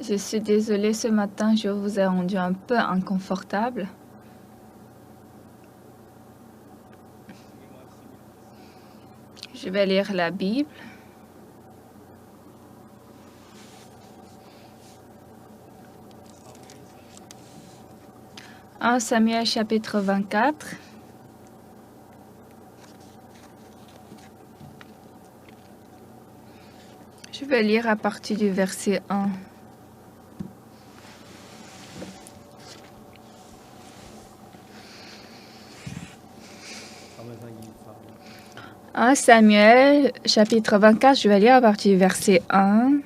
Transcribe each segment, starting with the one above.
Je suis désolée, ce matin, je vous ai rendu un peu inconfortable. Je vais lire la Bible. Un Samuel chapitre 24. Je vais lire à partir du verset 1. Un Samuel chapitre 24, je vais lire à partir du verset 1.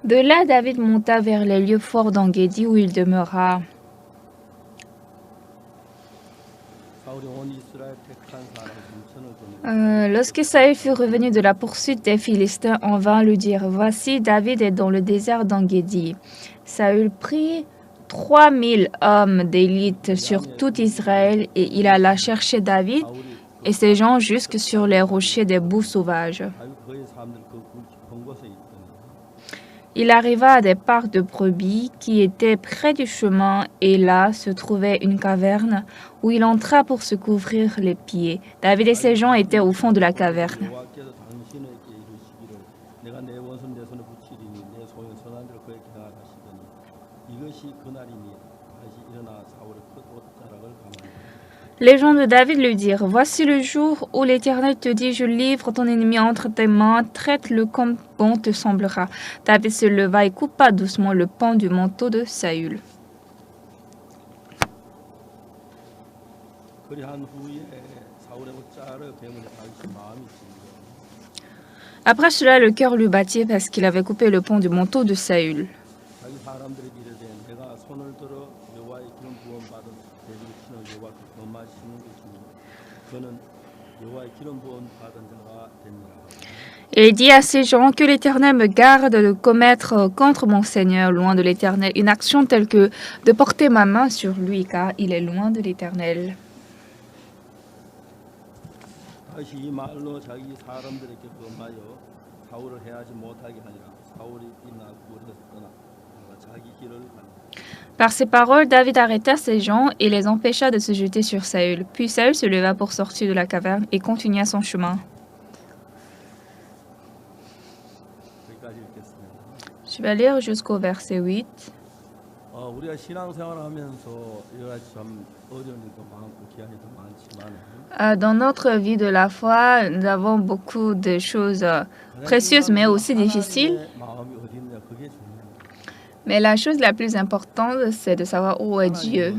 De là, David monta vers les lieux forts d'Engedi où il demeura. Lorsque Saül fut revenu de la poursuite des Philistins, on vint lui dire: Voici, David est dans le désert d'Engedi. Saül prit 3000 hommes d'élite sur tout Israël et il alla chercher David et ses gens jusque sur les rochers des boues sauvages. Il arriva à des parcs de brebis qui étaient près du chemin et là se trouvait une caverne où il entra pour se couvrir les pieds. David et ses gens étaient au fond de la caverne. Les gens de David lui dirent: Voici le jour où l'Éternel te dit: Je livre ton ennemi entre tes mains, traite-le comme bon te semblera. David se leva et coupa doucement le pan du manteau de Saül. Après cela, le cœur lui battit parce qu'il avait coupé le pan du manteau de Saül. Et il dit à ses gens: Que l'Éternel me garde de commettre contre mon Seigneur, loin de l'Éternel, une action telle que de porter ma main sur lui, car il est loin de l'Éternel. Par ces paroles, David arrêta ses gens et les empêcha de se jeter sur Saül. Puis Saül se leva pour sortir de la caverne et continua son chemin. Je vais lire jusqu'au verset 8. Dans notre vie de la foi, nous avons beaucoup de choses précieuses mais aussi difficiles. Mais la chose la plus importante, c'est de savoir où est Dieu.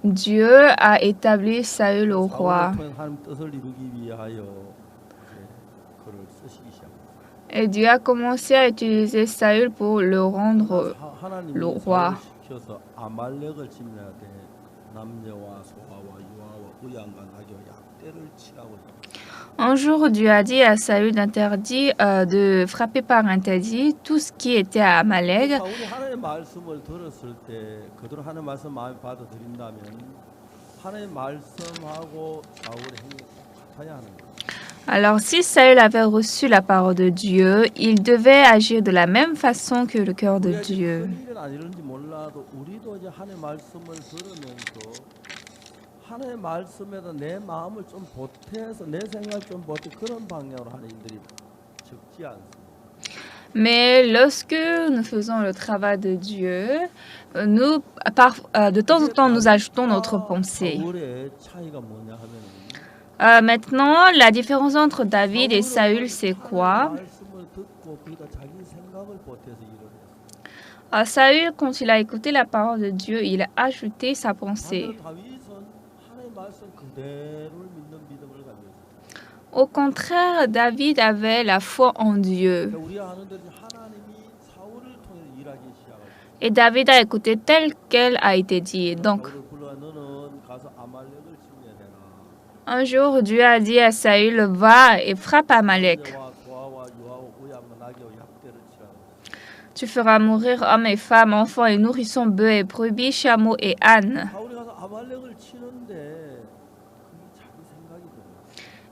Dieu a établi Saül au roi. Et Dieu a commencé à utiliser Saül pour le rendre le roi. Un jour, Dieu a dit à Saül d'interdire de frapper par interdit tout ce qui était à Amalek. Alors, si Saül avait reçu la parole de Dieu, il devait agir de la même façon que le cœur de Dieu. Mais lorsque nous faisons le travail de Dieu, de temps en temps, nous ajoutons notre pensée. Maintenant, la différence entre David et Saül, c'est quoi? Saül, quand il a écouté la parole de Dieu, il a ajouté sa pensée. Au contraire, David avait la foi en Dieu. Et David a écouté tel quel a été dit. Donc, un jour, Dieu a dit à Saül, va et frappe Amalek. Tu feras mourir hommes et femmes, enfants et nourrissons, bœufs et brebis, chameaux et ânes.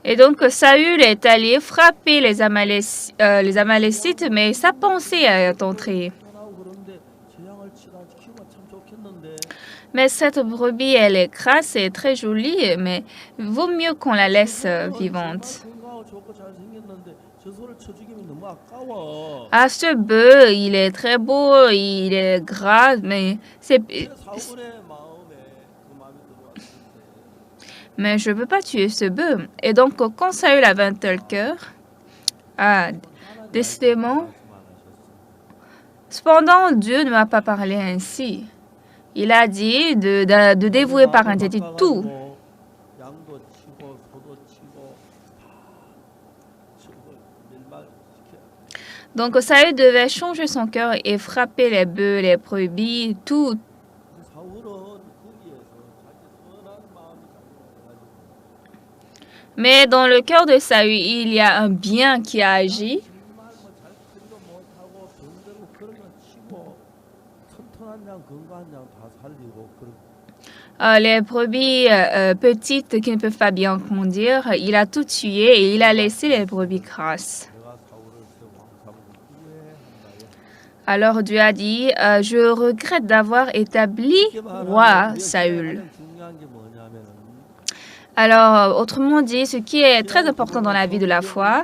Et donc, Saül est allé frapper les Amalécites, mais sa pensée est entrée. Mais cette brebis, elle est grasse et très jolie, mais vaut mieux qu'on la laisse vivante. Ah, ce bœuf, il est très beau, il est gras, mais mais je ne peux pas tuer ce bœuf. Et donc, quand Saül avait un tel cœur, décidément, cependant, Dieu ne m'a pas parlé ainsi. Il a dit de dévouer par interdit tout. Donc, Saül devait changer son cœur et frapper les bœufs, les brebis, tout. Mais dans le cœur de Saül, il y a un bien qui a agi. Les brebis petites qui ne peuvent pas bien conduire, il a tout tué et il a laissé les brebis grasses. Alors Dieu a dit, je regrette d'avoir établi roi Saül. Alors, autrement dit, ce qui est très important dans la vie de la foi,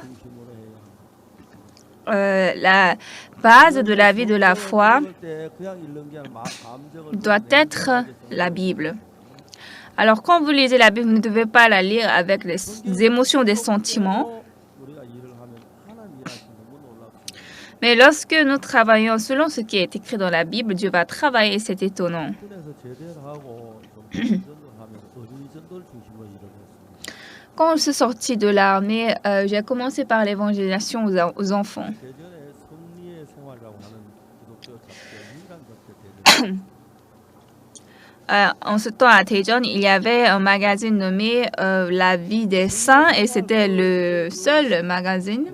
la base de la vie de la foi doit être la Bible. Alors, quand vous lisez la Bible, vous ne devez pas la lire avec les émotions, des sentiments. Mais lorsque nous travaillons selon ce qui est écrit dans la Bible, Dieu va travailler, c'est étonnant. Quand je suis sortie de l'armée, j'ai commencé par l'évangélisation aux enfants. En ce temps, à Daejeon, il y avait un magazine nommé La vie des saints et c'était le seul magazine.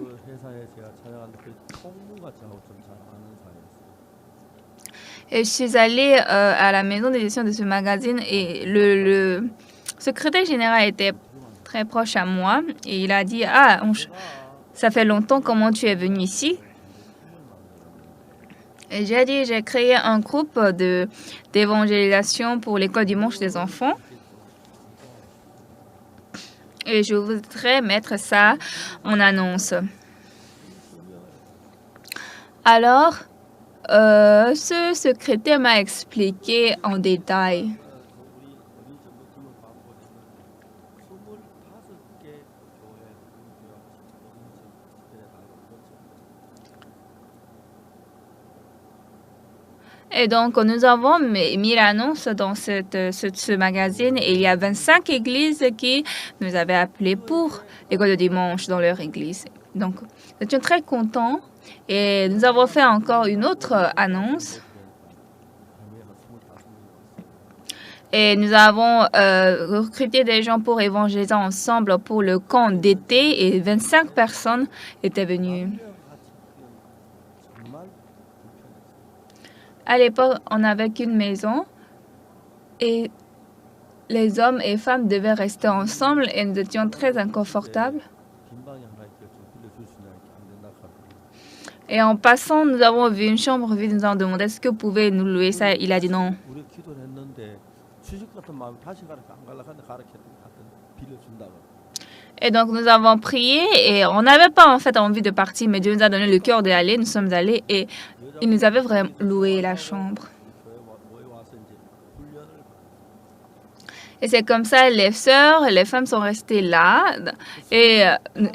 Et je suis allée à la maison d'édition de ce magazine et le secrétaire général était très proche à moi et il a dit « Ah, ça fait longtemps, comment tu es venu ici ?» Et j'ai dit « J'ai créé un groupe d'évangélisation pour l'école dimanche des enfants. Et je voudrais mettre ça en annonce. » Alors, ce secrétaire m'a expliqué en détail. Et donc, nous avons mis l'annonce dans ce magazine et il y a 25 églises qui nous avaient appelés pour l'école de dimanche dans leur église. Donc, nous étions très contents et nous avons fait encore une autre annonce. Et nous avons recruté des gens pour évangéliser ensemble pour le camp d'été et 25 personnes étaient venues. À l'époque, on n'avait qu'une maison et les hommes et femmes devaient rester ensemble et nous étions très inconfortables. Et en passant, nous avons vu une chambre vide, nous avons demandé est-ce que vous pouvez nous louer ça. Il a dit non. Et donc nous avons prié et on n'avait pas en fait envie de partir, mais Dieu nous a donné le cœur d'aller. Nous sommes allés et il nous avait vraiment loué la chambre. Et c'est comme ça, les sœurs, les femmes sont restées là et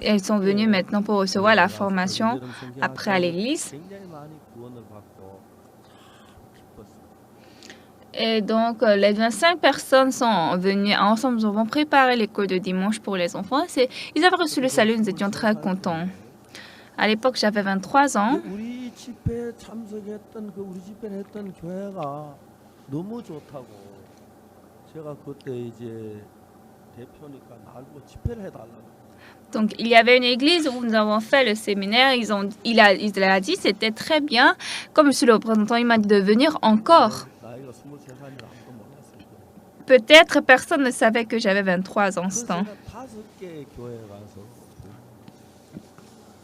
elles sont venues maintenant pour recevoir la formation après à l'église. Et donc, les 25 personnes sont venues ensemble. Nous avons préparé l'école de dimanche pour les enfants. Ils avaient reçu le salut, nous étions très contents. À l'époque, j'avais 23 ans. 우리 집회에 참석했던 우리 집회를 했던 교회가 너무 좋다고 제가 그때 이제 대표니까 나보고 집회를 해달라고. Donc, il y avait une église où nous avons fait le séminaire. Il a dit c'était très bien. Comme je suis le représentant, il m'a dit de venir encore. 나이가 23살이라 아무도 몰랐을 거예요. Peut-être personne ne savait que j'avais 23 ans en ce temps. 제가 5개의 교회에 가서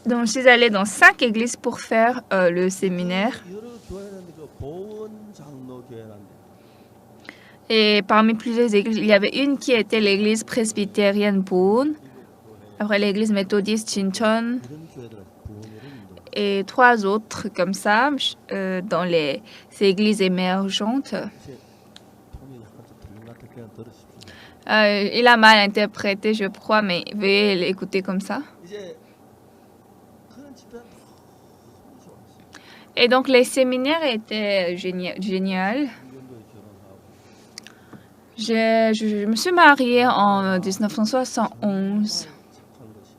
Donc, je suis allée dans 5 églises pour faire le séminaire. 여러 교회는 그 보은 장로교회라는데 Et parmi plusieurs églises, il y avait une qui était l'église presbytérienne Boone, après l'église méthodiste Chinchon, 이런 교회들 보은이런 et 3 autres comme ça dans ces églises émergentes. 이제 통역이 약간 좀 틀린 것 같아 그냥 들으십시오. Il a mal interprété, je crois, mais veuillez l'écouter comme ça. 이제 그런 집회는 너무 좋았어요. Et donc, les séminaires étaient géniaux. 2년도에 결혼하고 Je me suis mariée en 1971. 착한 것이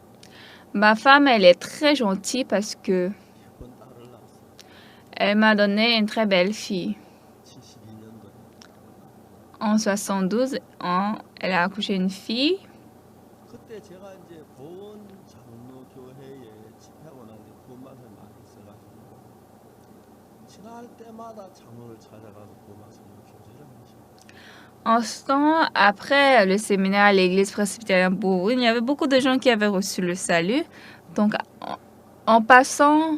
Ma femme, elle est très gentille parce que 예쁜 딸을 낳았어요. elle m'a donné une très belle fille. 72년도에 En 72 ans, elle a accouché une fille. 그때 제가 이제 보은 장로교회에 집회하고 나는데 구원받을 많이 있어가지고 지날 때마다 장로를 찾아가서 구원받을 교제를 하시고 En ce temps, après le séminaire à l'église presbytérienne Bourgogne, il y avait beaucoup de gens qui avaient reçu le salut. Donc, en passant,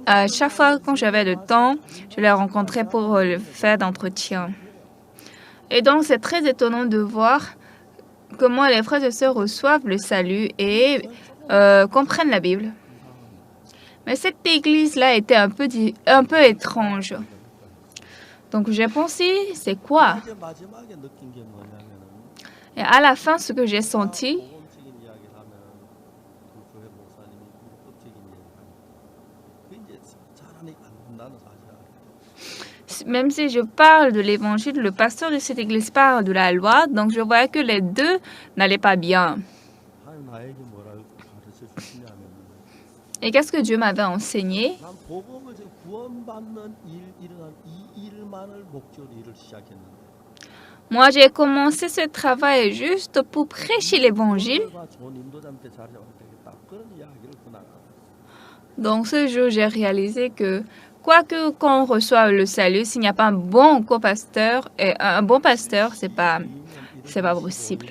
à chaque fois quand j'avais le temps, je les rencontrais pour le faire d'entretien. Et donc, c'est très étonnant de voir comment les frères et sœurs reçoivent le salut et comprennent la Bible. Mais cette église-là était un peu étrange. Donc, j'ai pensé, c'est quoi? 이제 마지막에 느낀 게 뭐냐면은 Et à la fin, ce que j'ai senti, 복음적인 이야기를 하면 그 교회 목사님이 율법적인 이야기를 하니까 그 이제 잘하니까 안 된다는 사실을 알았죠. même si je parle de l'évangile, le pasteur de cette église parle de la loi, donc je voyais que les deux n'allaient pas bien. 하나님 나에게 뭐라고 가르쳐 주시냐면 Et qu'est-ce que Dieu m'avait enseigné? 난 복음을 지금 구원받는 일어난 이 일만을 목적으로 일을 시작했는데 Moi, j'ai commencé ce travail juste pour prêcher l'évangile. 과 좋은 인도자한테 잘 잡아야 되겠다 그런 이야기를 그날 알았어요. Donc ce jour, j'ai réalisé que quoique quand on reçoit le salut, s'il n'y a pas un bon co-pasteur et un bon pasteur, c'est pas possible.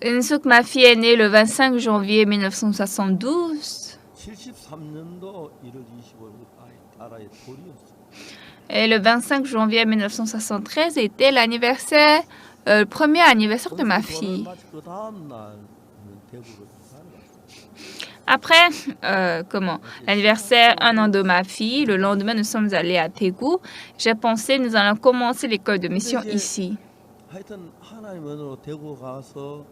Insuk, ma fille est née le 25 janvier 1972 73년도 1월 25일 딸아의 돌이었어요. et le 25 janvier 1973 était l'anniversaire, le premier anniversaire de ma fille. 그 다음 날 대구로 이사를 갔어요. Après, l'anniversaire, 1 an de ma fille, le lendemain, nous sommes allés à Taegu. J'ai pensé, nous allons commencer l'école de mission ici. 하여튼 하나님 은혜로 대구 가서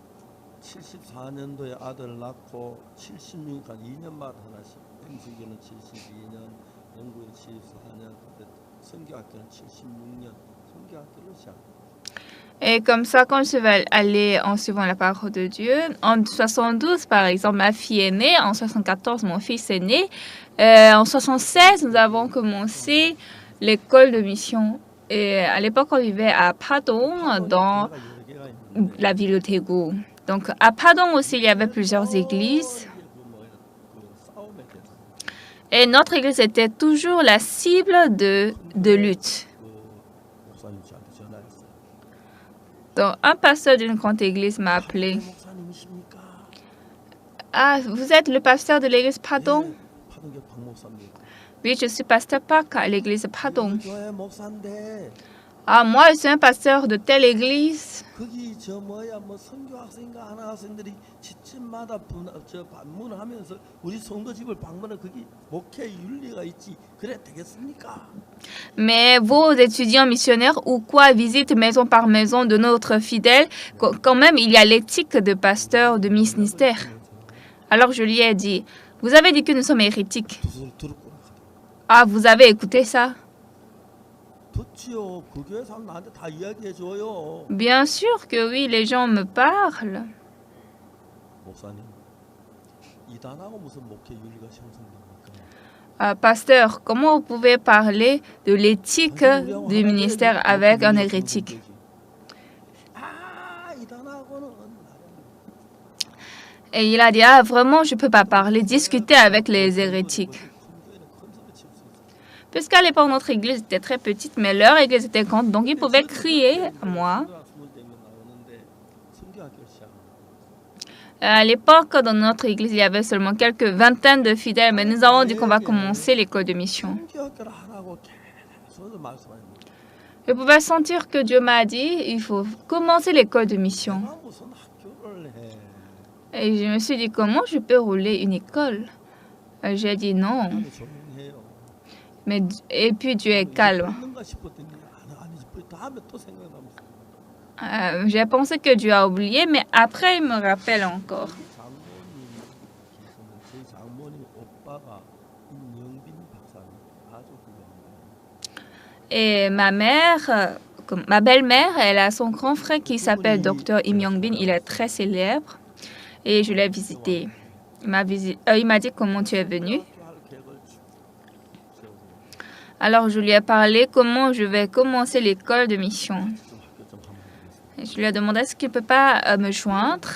74년도에 아들을 낳고 76년 2년마다 하나씩 엠수기는 72년, 영구는 74년, 그때 성교학교는 76년 성교학교를 시작했어요. Et comme ça, quand je vais aller en suivant la parole de Dieu, en 72, par exemple, ma fille est née, en 74, mon fils est né, en 76, nous avons commencé l'école de mission. Et à l'époque, on vivait à Padong, dans la ville de Taegu. Donc, à Padong aussi, il y avait plusieurs églises. Et notre église était toujours la cible de lutte. Donc, un pasteur d'une grande église m'a appelé. Ah, vous êtes le pasteur de l'église Padong? Oui, je suis pasteur Park à l'église Padong. Ah, moi, je suis un pasteur de telle église. 거기 저 뭐야 뭐 선교 학생인가 하나 학생들이 집집마다 방문하면서 우리 성도 집을 방문해 거기 목회 윤리가 있지 그래 되겠습니까? Mais vos étudiants missionnaires ou quoi visitent maison par maison de notre fidèle, quand même il y a l'éthique de pasteur de ministère. Alors je lui ai dit, vous avez dit que nous sommes hérétiques. Ah, vous avez écouté ça? Bien sûr que oui, les gens me parlent. 이단하고 무슨 목회 윤리가 형성됩니까? Pasteur, comment vous pouvez parler de l'éthique du ministère avec un hérétique? 아, 이단하고는 Et il a dit, ah, vraiment, je ne peux pas parler, discuter avec les hérétiques. Puisqu'à l'époque, notre église était très petite, mais leur église était grande, donc ils pouvaient crier à moi. À l'époque, dans notre église, il y avait seulement quelques vingtaines de fidèles, mais nous avons dit qu'on va commencer l'école de mission. Je pouvais sentir que Dieu m'a dit, il faut commencer l'école de mission. Et je me suis dit, comment je peux rouler une école? J'ai dit non. Mais, et puis Dieu est calme. J'ai pensé que Dieu a oublié, mais après, il me rappelle encore. Et ma mère, ma belle-mère, elle a son grand frère qui s'appelle Dr. Im Young-bin. Il est très célèbre. Et je l'ai visité. Il m'a dit comment tu es venu. Alors je lui ai parlé comment je vais commencer l'école de mission. Et je lui ai demandé est-ce qu'il ne peut pas me joindre.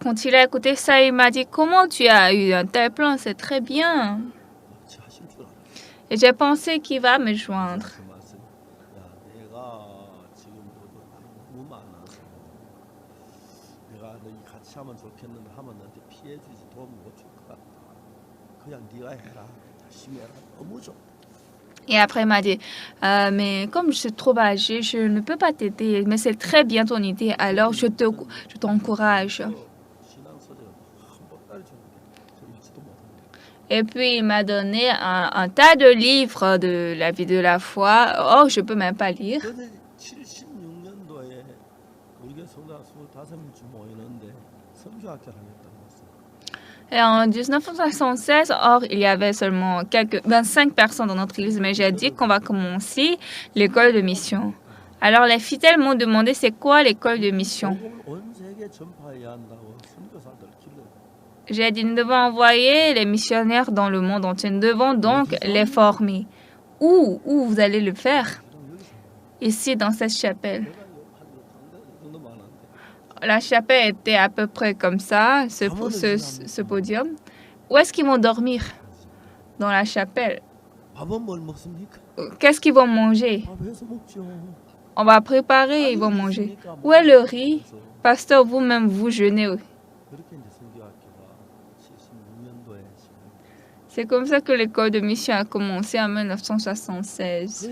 Quand il a écouté ça, il m'a dit comment tu as eu un tel plan, c'est très bien. Et j'ai pensé qu'il va me joindre. Et après, il m'a dit, mais comme je suis trop âgée, je ne peux pas t'aider, mais c'est très bien ton idée, alors je t'encourage. Et puis, il m'a donné un tas de livres de la vie de la foi. Oh, je ne peux même pas lire. Et en 1976, or, il y avait seulement 25 personnes dans notre église, mais j'ai dit qu'on va commencer l'école de mission. Alors, les fidèles m'ont demandé c'est quoi l'école de mission. J'ai dit nous devons envoyer les missionnaires dans le monde entier. Nous devons donc les former. Où vous allez le faire? Ici, dans cette chapelle. La chapelle était à peu près comme ça, ce podium. Où est-ce qu'ils vont dormir? Dans la chapelle. Qu'est-ce qu'ils vont manger? On va préparer, ils vont manger. Où est le riz? Pasteur, vous-même, vous jeûnez. C'est comme ça que l'école de mission a commencé en 1976.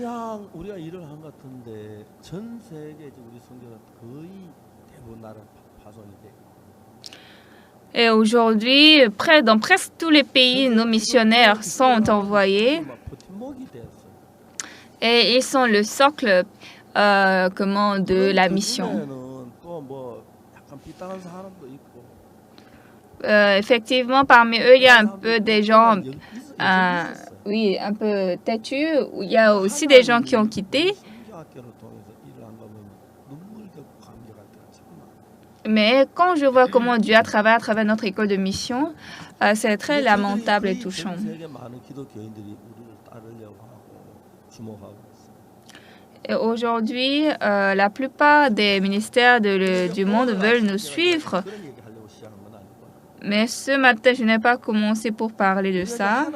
Et aujourd'hui, dans presque tous les pays, nos missionnaires sont envoyés. Et ils sont le socle de la mission. Effectivement, parmi eux, il y a un peu des gens, oui, un peu têtus. Il y a aussi des gens qui ont quitté. Mais quand je vois comment Dieu a travaillé à travers notre école de mission, c'est très lamentable et touchant. Et aujourd'hui, la plupart des ministères du monde veulent nous suivre. Mais ce matin, je n'ai pas commencé pour parler de ça.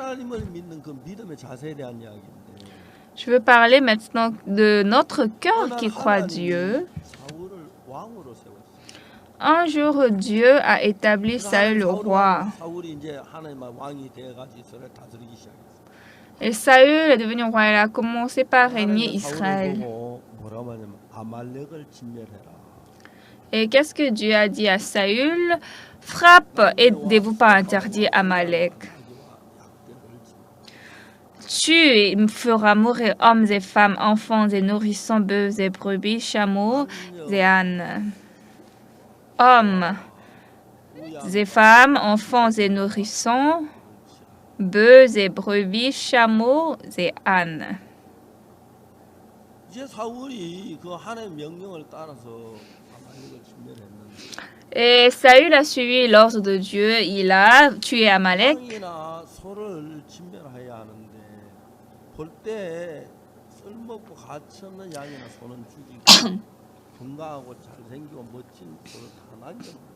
Je veux parler maintenant de notre cœur qui croit Dieu. Un jour, Dieu a établi Saül le roi. Et Saül est devenu roi. Il a commencé par régner Israël. Et qu'est-ce que Dieu a dit à Saül? Frappe, aidez-vous pas interdit Amalek. Tue et fera mourir hommes et femmes, enfants et nourrissons, bœufs et brebis, chameaux et ânes. Hommes et femmes, enfants et nourrissons, bœufs et brebis, chameaux et ânes. 아말렉을 진멸했는데 Et Saül a suivi l'ordre de Dieu. Il a tué Amalek. 양이나 소를 진멸해야 하는데 볼 때 썰먹고 가치 없는 양이나 소는 죽이고 건강하고 잘생기고 멋진 소를 다 남겨놓은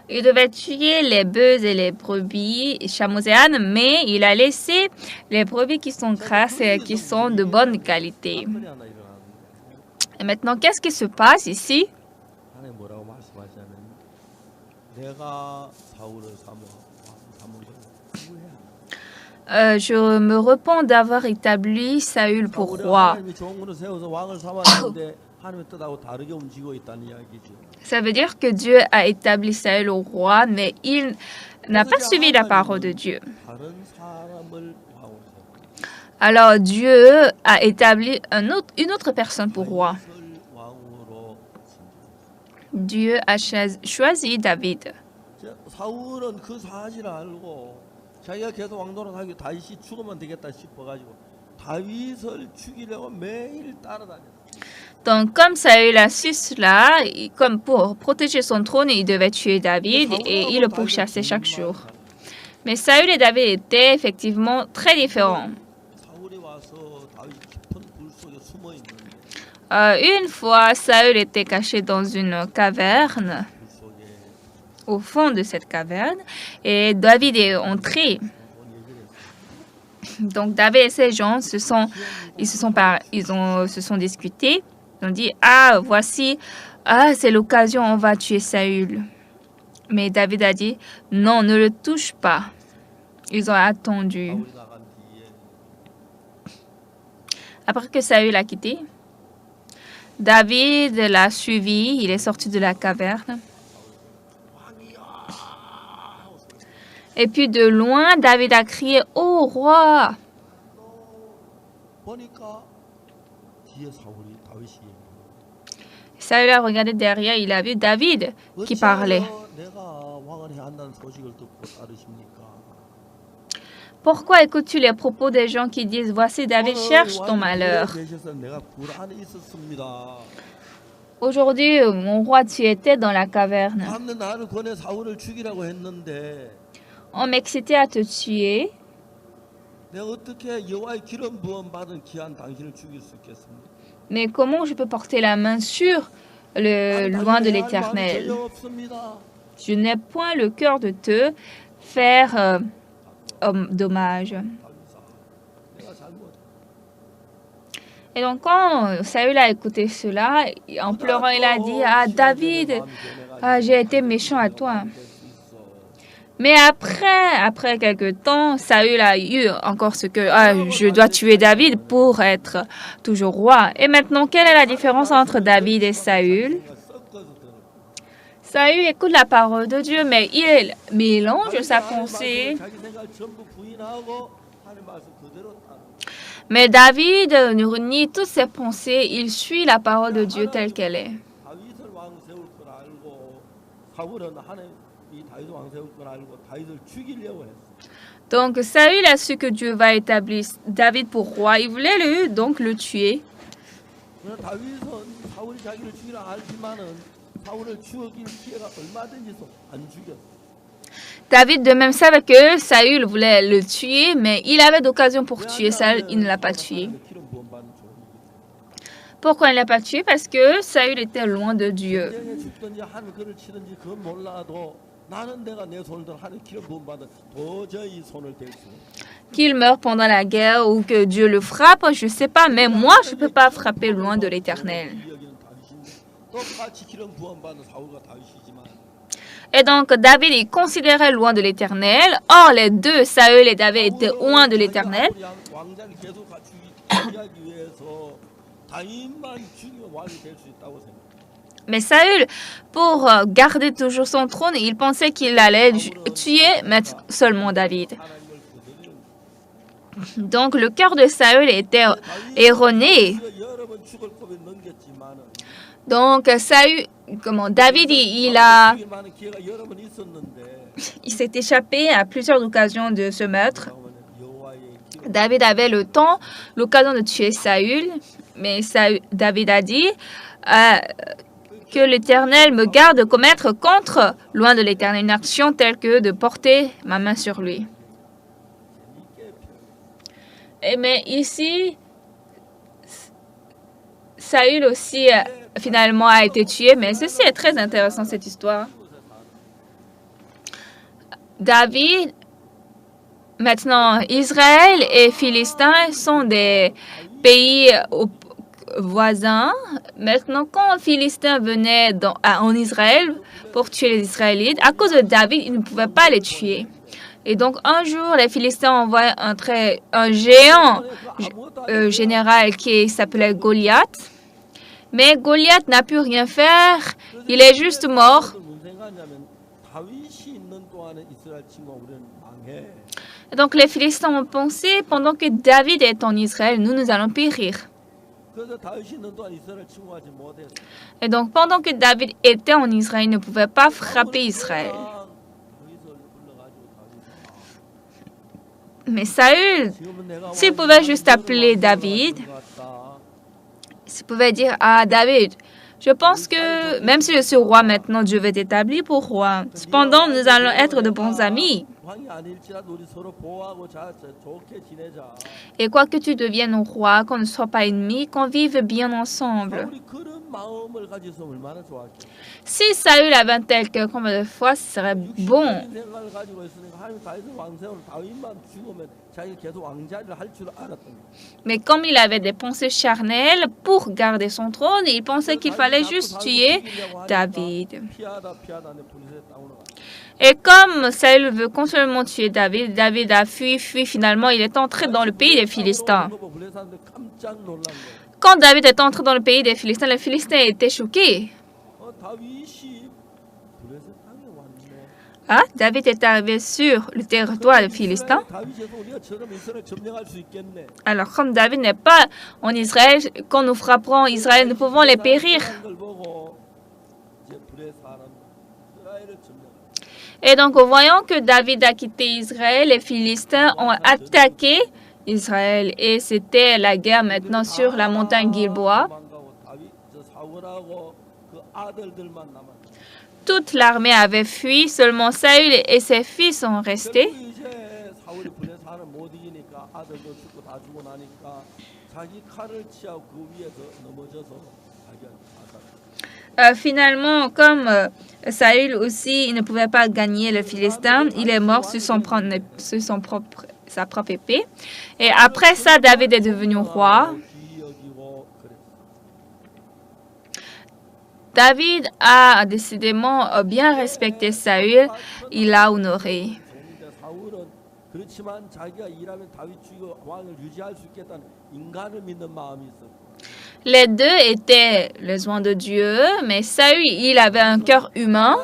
Il devait tuer les bœufs et les brebis, chameaux et ânes, mais il a laissé les brebis qui sont grasses et qui sont de bonne qualité. 사건이 하나 일어났는데 Et maintenant, qu'est-ce qui se passe ici? 하나님 뭐라고 말씀하시냐면 내가 사울을 삼은 걸 후회한다. Je me repens d'avoir établi Saül pour roi. 하나님이 좋은 거로 세워서 왕을 삼았는데 하나님의 뜻하고 다르게 움직이고 있다는 이야기죠. Ça veut dire que Dieu a établi Saül au roi, mais il n'a pas suivi la parole de Dieu. 다른 사람을 왕으로 세웠다. Alors Dieu a établi une autre personne pour roi. 다윗을 왕으로 선택했다. Dieu a choisi David. 사울은 그 사실을 알고 자기가 계속 왕노릇하기 다윗이 죽으면 되겠다 싶어가지고 다윗을 죽이려고 매일 따라다녔어. Donc, comme Saül a su cela, comme pour protéger son trône, il devait tuer David et il le pourchassait chaque jour. Mais Saül et David étaient effectivement très différents. 사울이 와서 다윗이 깊은 굴 속에 숨어 있는데 Une fois, Saül était caché dans une caverne, 굴 속에 au fond de cette caverne, et David est entré. 온 얘기를 했어. Donc, David et ses gens se sont discutés. Ils ont dit, ah, voici, c'est l'occasion, on va tuer Saül. Mais David a dit, non, ne le touche pas. Ils ont attendu. 사울이 나간 뒤에 Après que Saül a quitté, David l'a suivi, il est sorti de la caverne. 왕이야 하고 소리. Et puis de loin, David a crié, ô roi! 보니까 뒤에 사울이 다윗이 얘기해. Saül a regardé derrière, il a vu David qui parlait. 어찌하여 내가 왕을 해야 한다는 소식을 듣고 따르십니까? Pourquoi écoutes-tu les propos des gens qui disent, voici David cherche ton malheur? 계셔서 내가 굴 안에 있었습니다. Aujourd'hui, mon roi, tu étais dans la caverne. 밤새 나를 권해 사울을 죽이라고 했는데 On m'excitait à te tuer. 내가 어떻게 여호와의 기름 부음 받은 귀한 당신을 죽일 수 있겠습니까? Mais comment je peux porter la main sur le loin de l'Éternel? 전혀 없습니다. Je n'ai point le cœur de te faire dommage. 다윗아, 내가 잘못. Et donc quand Saül a écouté cela, en pleurant, il a dit, ah David, j'ai été méchant à toi. Mais après quelque temps, Saül a eu encore ce que je dois tuer David pour être toujours roi. Et maintenant, quelle est la différence entre David et Saül? Saül écoute la parole de Dieu, mais il mélange sa pensée. 자기 생각 전부 부인하고 하나님 말씀 그대로 따르. Mais David nie toutes ses pensées, il suit la parole de Dieu telle qu'elle est. 다윗을 왕 세울 걸 알고 사울은 하나님이 다윗을 왕 세울 걸 알고 다윗을 죽이려고 했어. Donc Saül a su que Dieu va établir David pour roi. Il voulait donc le tuer. 그러나 다윗은 사울이 자기를 죽이라 알지만은 사울을 죽일 기회가 얼마든지 있어 안 죽였어. David de même savait que Saül voulait le tuer, mais il avait d'occasion pour tuer Saül, il ne l'a pas tué. 기름 부음 받는 좋은 일이지. Pourquoi il ne l'a pas tué? Parce que Saül était loin de Dieu. 전쟁에 죽든지 하늘 그를 치든지 그건 몰라도 나는 내가 내 손을 들어 하늘 기름 부음 받은 도저히 손을 댈 수 없어. Qu'il meure pendant la guerre ou que Dieu le frappe, je ne sais pas, mais moi, je ne peux pas frapper loin de l'Éternel. 여기는 다윗인데 똑같이 기름 부음 받는 사울과 다윗이지만 Et donc, David est considéré loin de l'Éternel. Or, les deux, Saül et David, étaient loin de l'Éternel. 왕자를 계속 유지하기 위해서 다윗만 죽이면 왕이 될 수 있다고 생각. Mais Saül, pour garder toujours son trône, il pensait qu'il allait tuer mais seulement David. 하나님을 거스르는 Donc, le cœur de Saül était erroné. 여러 번 죽을 법에 넘겼지만은 Donc, David, il s'est échappé à plusieurs occasions de ce meurtre. David avait l'occasion de tuer Saül, mais David a dit que l'Éternel me garde de commettre contre, loin de l'Éternel, une action telle que de porter ma main sur lui. Mais ici, Saül aussi finalement a été tué, mais ceci est très intéressant cette histoire. David, maintenant Israël et Philistins sont des pays voisins. Maintenant, quand les Philistins venaient en Israël pour tuer les Israélites, à cause de David, ils ne pouvaient pas les tuer. Et donc, un jour, les Philistins envoient un géant général qui s'appelait Goliath. Mais Goliath n'a pu rien faire. Il est juste mort. Et donc, les Philistins ont pensé, pendant que David est en Israël, nous allons périr. Et donc, pendant que David était en Israël, il ne pouvait pas frapper Israël. Mais Saül, s'il pouvait juste appeler David, s'il pouvait dire à David, je pense que même si je suis roi maintenant, Dieu va t'établir pour roi. Cependant, nous allons être de bons amis. Et quoi que tu deviennes roi, qu'on ne soit pas ennemis, qu'on vive bien ensemble. Si Saül avait un tel cœur comme de foi, ce serait bon. Mais comme il avait des pensées charnelles pour garder son trône, il pensait qu'il fallait juste tuer David. Et comme Saül veut continuellement tuer David, David a fui, finalement, il est entré dans le pays des Philistins. Quand David est entré dans le pays des Philistins, les Philistins étaient choqués. Ah, David est arrivé sur le territoire des Philistins. Alors, comme David n'est pas en Israël, quand nous frapperons Israël, nous pouvons les périr. Et donc, voyant que David a quitté Israël, les Philistins ont attaqué Israël. Et c'était la guerre maintenant sur la montagne Gilboa. Toute l'armée avait fui, seulement Saül et ses fils sont restés. Finalement, comme Saül aussi, il ne pouvait pas gagner le Philistin, il est mort sur sa propre épée. Et après ça, David est devenu roi. David a décidément bien respecté Saül, il l'a honoré. Les deux étaient les oies de Dieu, mais Saül, il avait un cœur humain.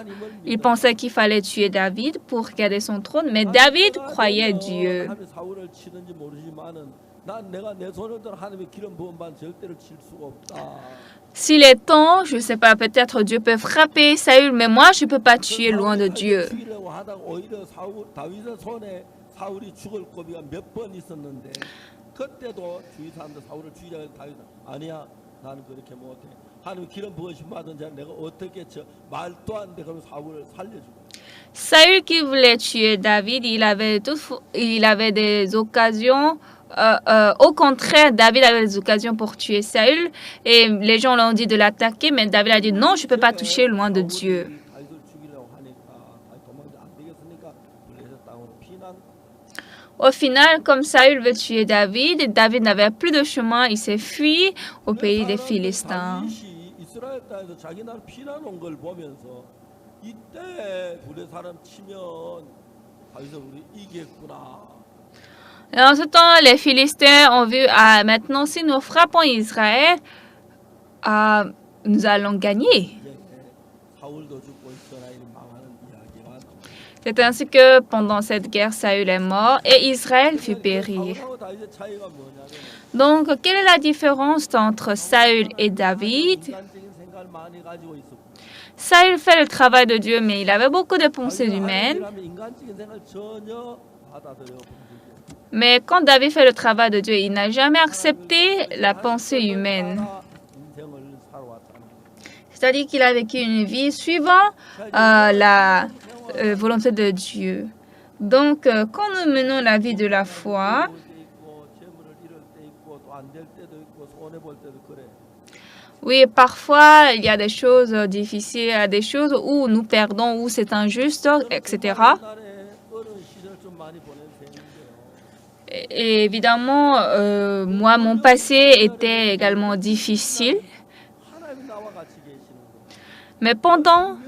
Il pensait qu'il fallait tuer David pour garder son trône, mais David croyait Dieu. S'il est temps, je ne sais pas, peut-être Dieu peut frapper Saül, mais moi, je ne peux pas tuer loin de Dieu. Saül qui voulait tuer David, il avait des occasions. Au contraire, David avait des occasions pour tuer Saül et les gens l'ont dit de l'attaquer, mais David a dit non, je ne peux pas toucher loin de Dieu. Au final, comme Saül veut tuer David, David n'avait plus de chemin, il s'est fui au pays des Philistins. Et en ce temps, les Philistins ont vu, maintenant, si nous frappons Israël, nous allons gagner. C'est ainsi que pendant cette guerre, Saül est mort et Israël fut périr. Donc, quelle est la différence entre Saül et David? Saül fait le travail de Dieu, mais il avait beaucoup de pensées humaines. Mais quand David fait le travail de Dieu, il n'a jamais accepté la pensée humaine. C'est-à-dire qu'il a vécu une vie suivant la volonté de Dieu. Donc, quand nous menons la vie de la foi, oui, parfois, il y a des choses difficiles, il y a des choses où nous perdons, où c'est injuste, etc. Et évidemment, moi, mon passé était également difficile. Mais pendant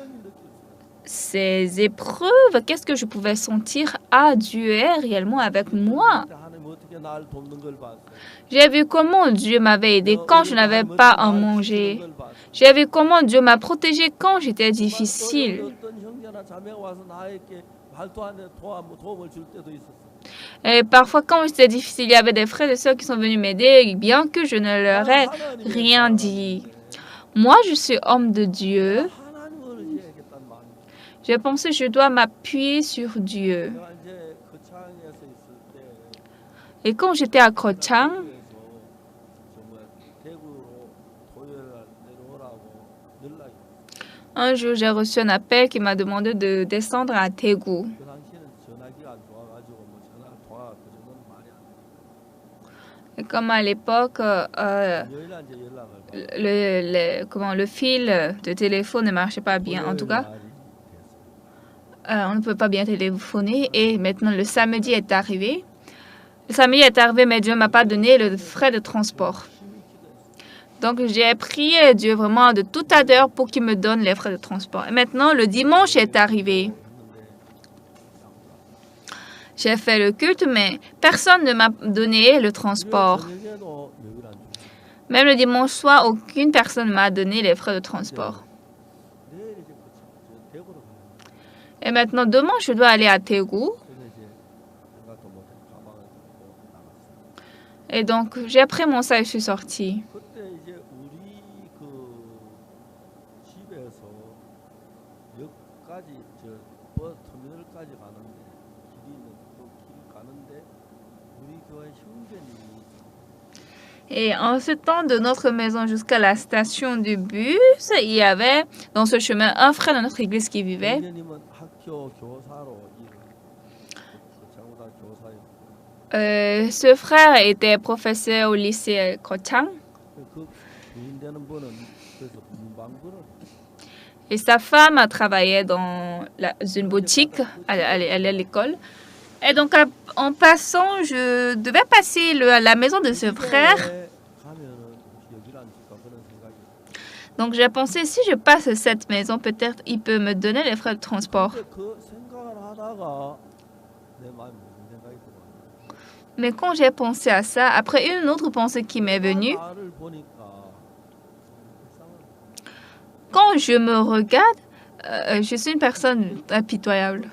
ces épreuves, qu'est-ce que je pouvais sentir? Ah, Dieu est réellement avec moi. J'ai vu comment Dieu m'avait aidé quand je n'avais pas à manger. J'ai vu comment Dieu m'a protégé quand j'étais difficile. Et parfois, quand j'étais difficile, il y avait des frères et sœurs qui sont venus m'aider, bien que je ne leur ai rien dit. Moi, je suis homme de Dieu. J'ai pensé que je dois m'appuyer sur Dieu. Et quand j'étais à Kochang, un jour, j'ai reçu un appel qui m'a demandé de descendre à Daegu. Et comme à l'époque, le fil de téléphone ne marchait pas bien, en tout cas, on ne peut pas bien téléphoner. Et maintenant, le samedi est arrivé. Le samedi est arrivé, mais Dieu ne m'a pas donné le frais de transport. Donc, j'ai prié Dieu vraiment de tout à l'heure pour qu'il me donne les frais de transport. Et maintenant, le dimanche est arrivé. J'ai fait le culte, mais personne ne m'a donné le transport. Même le dimanche soir, aucune personne ne m'a donné les frais de transport. Et maintenant, demain, je dois aller à Daegu. Et donc, j'ai pris mon sac et je suis sortie. Et en ce temps de notre maison jusqu'à la station du bus, il y avait dans ce chemin un frère de notre église qui vivait. Ce frère était professeur au lycée Kochang. Et sa femme a travaillé dans une boutique à l'école. Et donc, en passant, je devais passer la maison de ce frère. Donc, j'ai pensé, si je passe cette maison, peut-être il peut me donner les frais de transport. Mais quand j'ai pensé à ça, après une autre pensée qui m'est venue, quand je me regarde, je suis une personne impitoyable.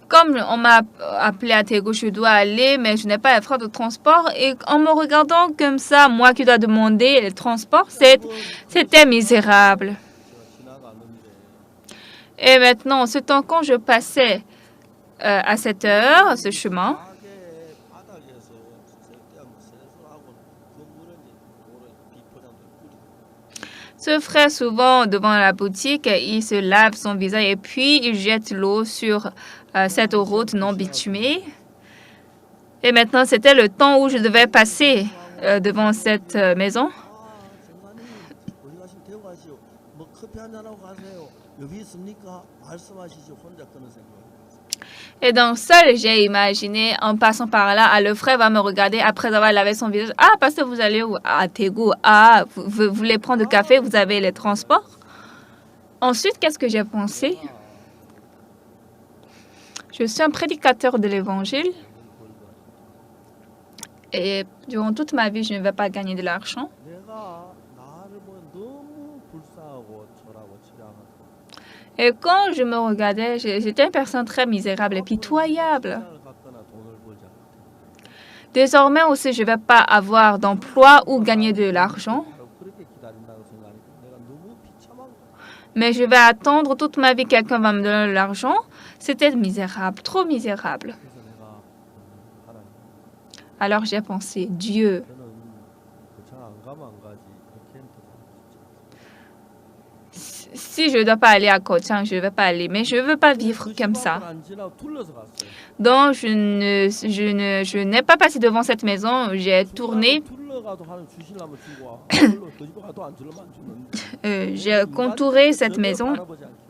Comme on m'a appelé à Daegu, je dois aller, mais je n'ai pas les frais de transport. Et en me regardant comme ça, moi qui dois demander le transport, c'était misérable. Et maintenant, en ce temps, quand je passais à cette heure, ce chemin, ce frère, souvent, devant la boutique, il se lave son visage et puis il jette l'eau sur cette route non bitumée. Et maintenant, c'était le temps où je devais passer devant cette maison. Et donc, seul, j'ai imaginé, en passant par là, le frère va me regarder après avoir lavé son visage. Ah, parce que vous allez où? À Daegu. Ah, vous voulez prendre du café? Vous avez les transports? Ensuite, qu'est-ce que j'ai pensé? Je suis un prédicateur de l'Évangile. Et durant toute ma vie, je ne vais pas gagner de l'argent. Et quand je me regardais, j'étais une personne très misérable et pitoyable. Désormais aussi, je ne vais pas avoir d'emploi ou gagner de l'argent. Mais je vais attendre toute ma vie que quelqu'un va me donner de l'argent. C'était misérable, trop misérable. 그래서 내가 하나님, Alors j'ai pensé, Dieu, 저는 고창 안 가면 안 가지 이렇게 했는데 si je ne dois pas aller à Kochang, je ne vais pas aller. Mais je ne veux pas vivre comme ça. 안 지나고 둘러서 갔어요. Donc je n'ai pas passé devant cette maison. J'ai tourné, 둘러가도 하는 주시려면 주고 와. 별로 그 집에 가도 안 주려면 안 주는데. j'ai contouré cette 전혀 maison. 바라보지 않게.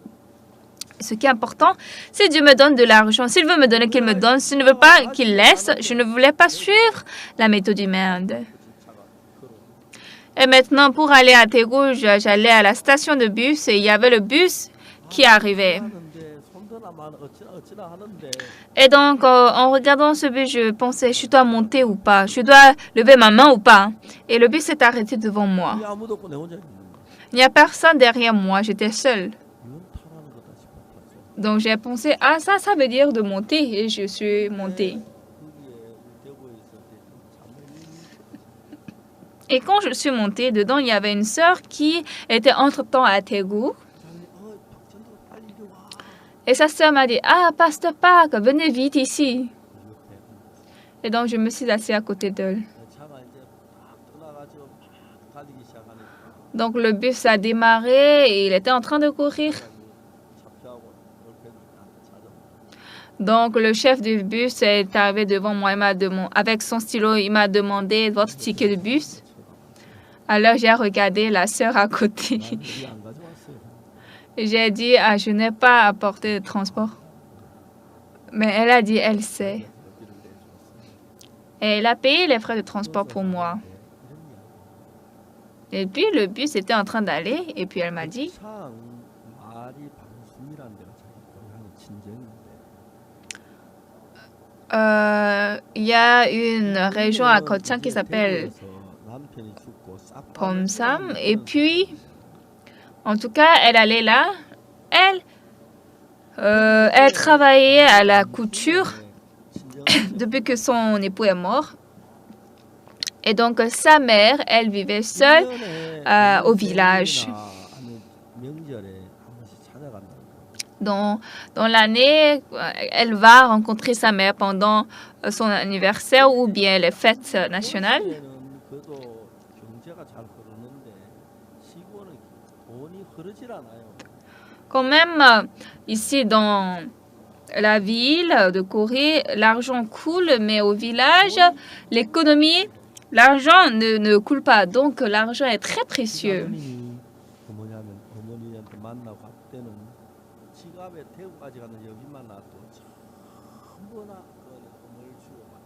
Ce qui est important, c'est Dieu me donne de l'argent. S'il veut me donner, qu'il me donne. S'il ne veut pas, qu'il laisse. Je ne voulais pas suivre la méthode humaine. Et maintenant, pour aller à Daegu, j'allais à la station de bus et il y avait le bus qui arrivait. 하는데 손드나만 어찌나 하는데 Et donc, en regardant ce bus, je pensais, je dois monter ou pas? Je dois lever ma main ou pas? Et le bus s'est arrêté devant moi. 뒤에 아무도 없고 내 혼자 있는 거야. Il n'y a personne derrière moi. J'étais seule. 이건 타라는 거다 싶었어. Donc, j'ai pensé, ah, ça veut dire de monter. Et je suis montée. 거기에 우리 대구에 있을 때 자매님 Et quand je suis montée, dedans, il y avait une sœur qui était entre-temps à Daegu. 박전도 빨리 이리 와. Et sa sœur m'a dit, ah, Pasteur Park, venez vite ici. Et donc, je me suis assise à côté d'elle. 차가 이제 딱 떠나가지고 막 달리기 시작하니까 Donc, le bus a démarré et il était en train de courir. 차표하고 옆에 찾아. Donc, le chef du bus est arrivé devant moi. Avec son stylo, il m'a demandé votre ticket de bus. Alors, j'ai regardé la sœur à côté. 우리 안 가져왔어요. J'ai dit, ah, je n'ai pas apporté de transport. Mais elle a dit, elle sait. Et elle a payé les frais de transport pour moi. Et puis, le bus était en train d'aller. Et puis, elle m'a dit, 참 말이 방순이라는 데가 자기 고향이 친정인데 il y a une région à Kochang qui s'appelle 남편이 죽고 싹 Pomsam. Et puis, en tout cas, elle allait là. Elle travaillait à la couture depuis que son époux est mort. Et donc, sa mère, elle vivait seule au village. 명절에 한 번씩 찾아간다고. Dans l'année, elle va rencontrer sa mère pendant son anniversaire ou bien les fêtes nationales. 시골에는 그래도 경제가 잘 흐르는데 시골은 돈이 흐르질 않아요. Quand même, ici dans la ville de Corée, l'argent coule, mais au village, l'économie, l'argent ne coule pas. Donc, l'argent est très précieux. 어머님이 그 뭐냐면 어머니한테 만나고 갈 때는 지갑에 대구까지 가는 여기만 놔도 전부나 어머니 주고 막.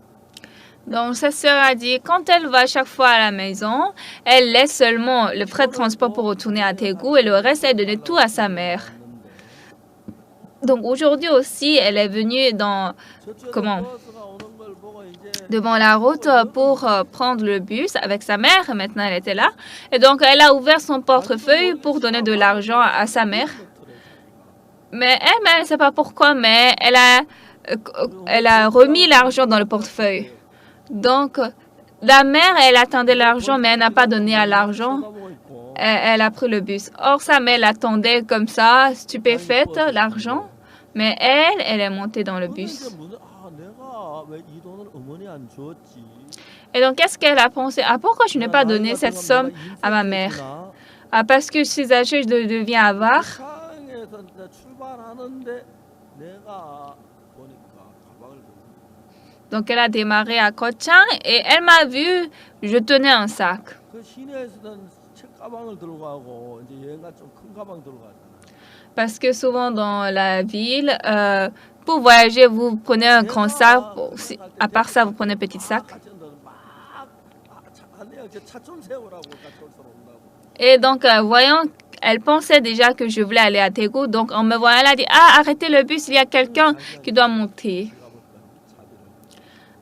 Donc, sa sœur a dit, quand elle va chaque fois à la maison, elle laisse seulement le frais de transport pour retourner à Daegu et le reste, elle donnait tout à sa mère. Donc, aujourd'hui aussi, elle est venue devant la route pour prendre le bus avec sa mère. Maintenant, elle était là. Et donc, elle a ouvert son portefeuille pour donner de l'argent à sa mère. Mais elle ne sait pas pourquoi, mais elle a remis l'argent dans le portefeuille. Donc, la mère, elle attendait l'argent, mais elle n'a pas donné à l'argent. Elle a pris le bus. Or, sa mère l'attendait comme ça, stupéfaite, l'argent. Mais elle est montée dans le bus. Et donc, qu'est-ce qu'elle a pensé? Ah, pourquoi je n'ai pas donné cette somme à ma mère? Ah, parce que je suis âgée, je deviens avare. Donc, elle a démarré à Kochang et elle m'a vu, je tenais un sac. Parce que souvent dans la ville, pour voyager, vous prenez un grand sac. À part ça, vous prenez un petit sac. Et donc, voyant, elle pensait déjà que je voulais aller à Daegu. Donc, en me voyant, elle a dit, ah, arrêtez le bus, il y a quelqu'un qui doit monter.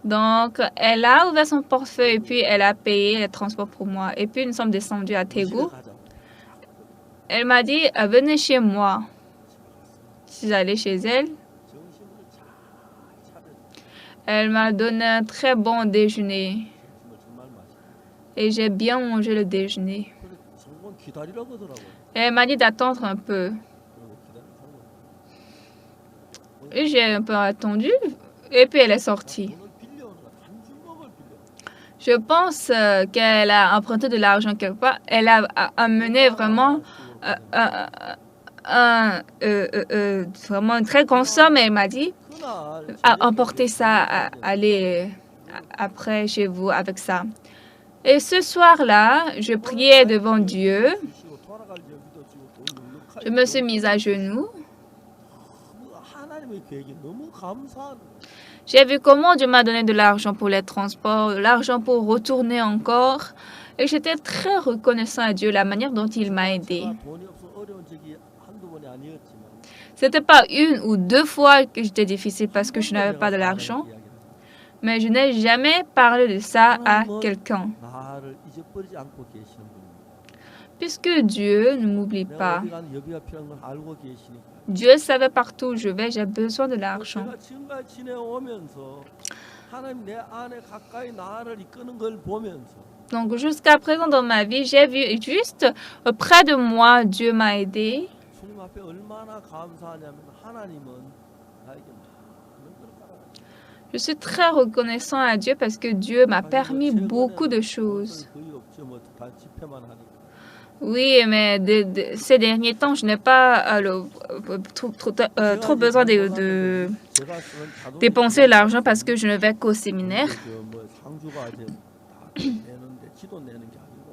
Donc, elle a ouvert son portefeuille et puis elle a payé le transport pour moi. Et puis, nous sommes descendus à Daegu. Elle m'a dit, venez chez moi. Je suis allée chez elle. Elle m'a donné un très bon déjeuner. Et j'ai bien mangé le déjeuner. Et elle m'a dit d'attendre un peu. Et j'ai un peu attendu et puis elle est sortie. 돈을 빌려오는 한 주먹을 빌려. Je pense qu'elle a emprunté de l'argent quelque part. Elle a amené vraiment vraiment une très grande somme et elle m'a dit 그날 emportez ça, allez après chez vous avec ça. Et ce soir-là, je priais devant Dieu. 주시고 돌아갈 여기도 주고 돈 넉넉하게 Je me suis mise à genoux. 하나님의 계획이 너무 감사한 J'ai vu comment Dieu m'a donné de l'argent pour les transports, de l'argent pour retourner encore. Et j'étais très reconnaissant à Dieu la manière dont il m'a aidé. 제가 돈이 없어 어려운 적이 한두 번이 아니었지만 C'était pas une ou deux fois que j'étais difficile parce que je n'avais pas de l'argent, mais je n'ai jamais parlé de ça à quelqu'un. 나를 잊어버리지 않고 계시는 분입니다. Puisque Dieu ne m'oublie 내가 pas. 어디 가는 여비가 필요한 걸 알고 계시니까. Dieu savait partout où je vais, j'ai besoin de l'argent. 제가 지금까지 지내오면서 하나님 내 안에 가까이 나를 이끄는 걸 보면서 Donc jusqu'à présent dans ma vie, j'ai vu juste près de moi, Dieu m'a aidé. 주님 앞에 얼마나 감사하냐면 하나님은 나에게 많은 걸 깔아가지고 Je suis très reconnaissant à Dieu parce que Dieu m'a permis beaucoup de choses. 거의 없죠. 뭐다 집회만 하니까. Oui, mais ces derniers temps, je n'ai pas trop besoin de 제가 쓰는 자동 dépenser l'argent parce que je ne vais qu'au séminaire. 뭐 상주가 이제 다 내는데 지도 내는 게 아니고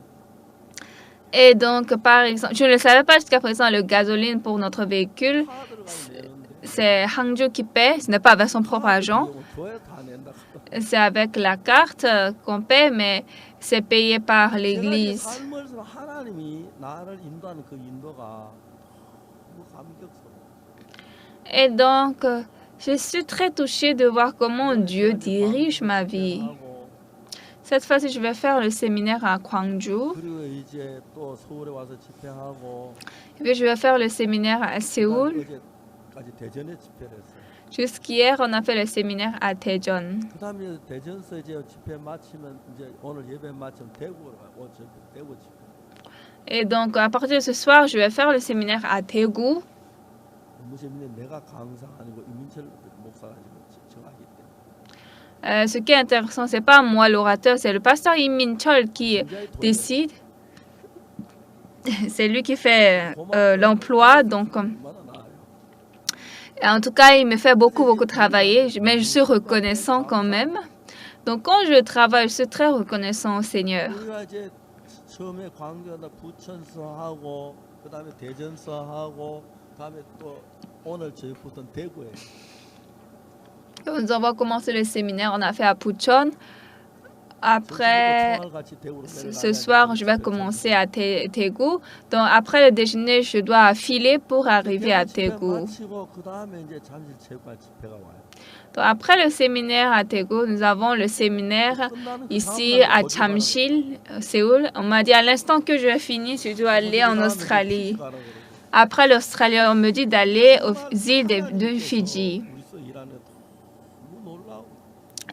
Et donc, par exemple, je ne le savais pas jusqu'à présent, le gasoline pour notre véhicule, 카드를 가면 내는데 c'est Hangzhou qui paie, ce n'est pas avec son propre argent. 이거 줘야 다 낸다. C'est avec la carte qu'on paie, mais c'est payé par 제가 이제 l'église. 삶에서 하나님이 나를 인도하는 그 인도가 너무 감격스러워. Et donc, je suis très touchée de voir comment Dieu dirige ma vie. Cette fois-ci, je vais faire le séminaire à Gwangju. 그리고 이제 또 서울에 와서 집회하고 Et puis, je vais faire le séminaire à Séoul. 어제까지 대전에 집회를 했어요. Jusqu'hier, on a fait le séminaire à Daejeon. 그다음에 대전서 이제 집회 마치면 이제 오늘 예배 마치면 대구로 가고 대구 집회. Et donc, à partir de ce soir, je vais faire le séminaire à Daegu. 너무 재밌네. 내가 강사 아니고 이민철 목사가 지금 정하기 때문에. Ce qui est intéressant, c'est pas moi l'orateur, c'est le pasteur Im Min-chol qui décide. C'est lui qui fait l'emploi. Donc, en tout cas, il me fait beaucoup travailler, mais je suis reconnaissant quand même. Donc, quand je travaille, je suis très reconnaissant au Seigneur. 우리가 이제 처음에 광주나 부천서 하고 그다음에 대전서 하고 다음에 또 오늘 저희 붙은 대구에. Nous avons commencé le séminaire, on a fait à Puchon. Après, ce soir, je vais commencer à Daegu. Donc, après le déjeuner, je dois filer pour arriver à Daegu. Donc, après le séminaire à Daegu, nous avons le séminaire ici à Jamsil, Séoul. On m'a dit à l'instant que je finis, je dois aller en Australie. Après l'Australie, on me dit d'aller aux îles de Fidji.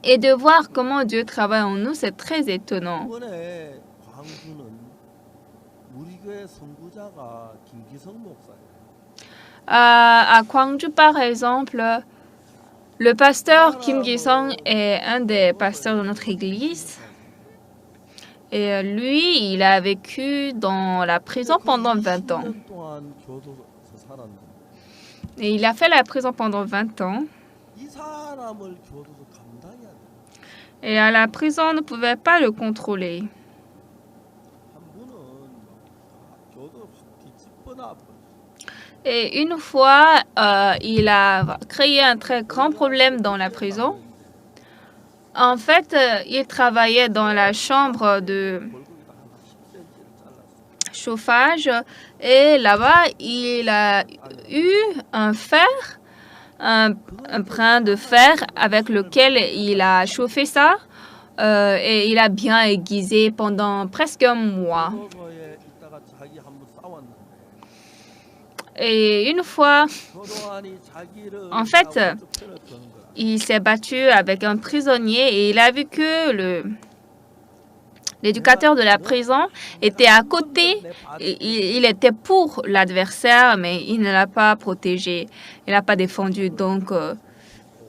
Et de voir comment Dieu travaille en nous, c'est très étonnant. À Gwangju, par exemple, le pasteur Kim Gi-sung est un des pasteurs de notre église. Et lui, il a vécu dans la prison pendant 20 ans. Et il a fait la prison pendant 20 ans. Et à la prison, on ne pouvait pas le contrôler. Et une fois, il a créé un très grand problème dans la prison. En fait, il travaillait dans la chambre de chauffage et là-bas, il a eu un fer, un brin de fer avec lequel il a chauffé ça et il a bien aiguisé pendant presque un mois. Et une fois, en fait, il s'est battu avec un prisonnier et il a vu que l'éducateur de la prison était à côté. Il était pour l'adversaire, mais il ne l'a pas protégé. Il n'a pas défendu. Donc,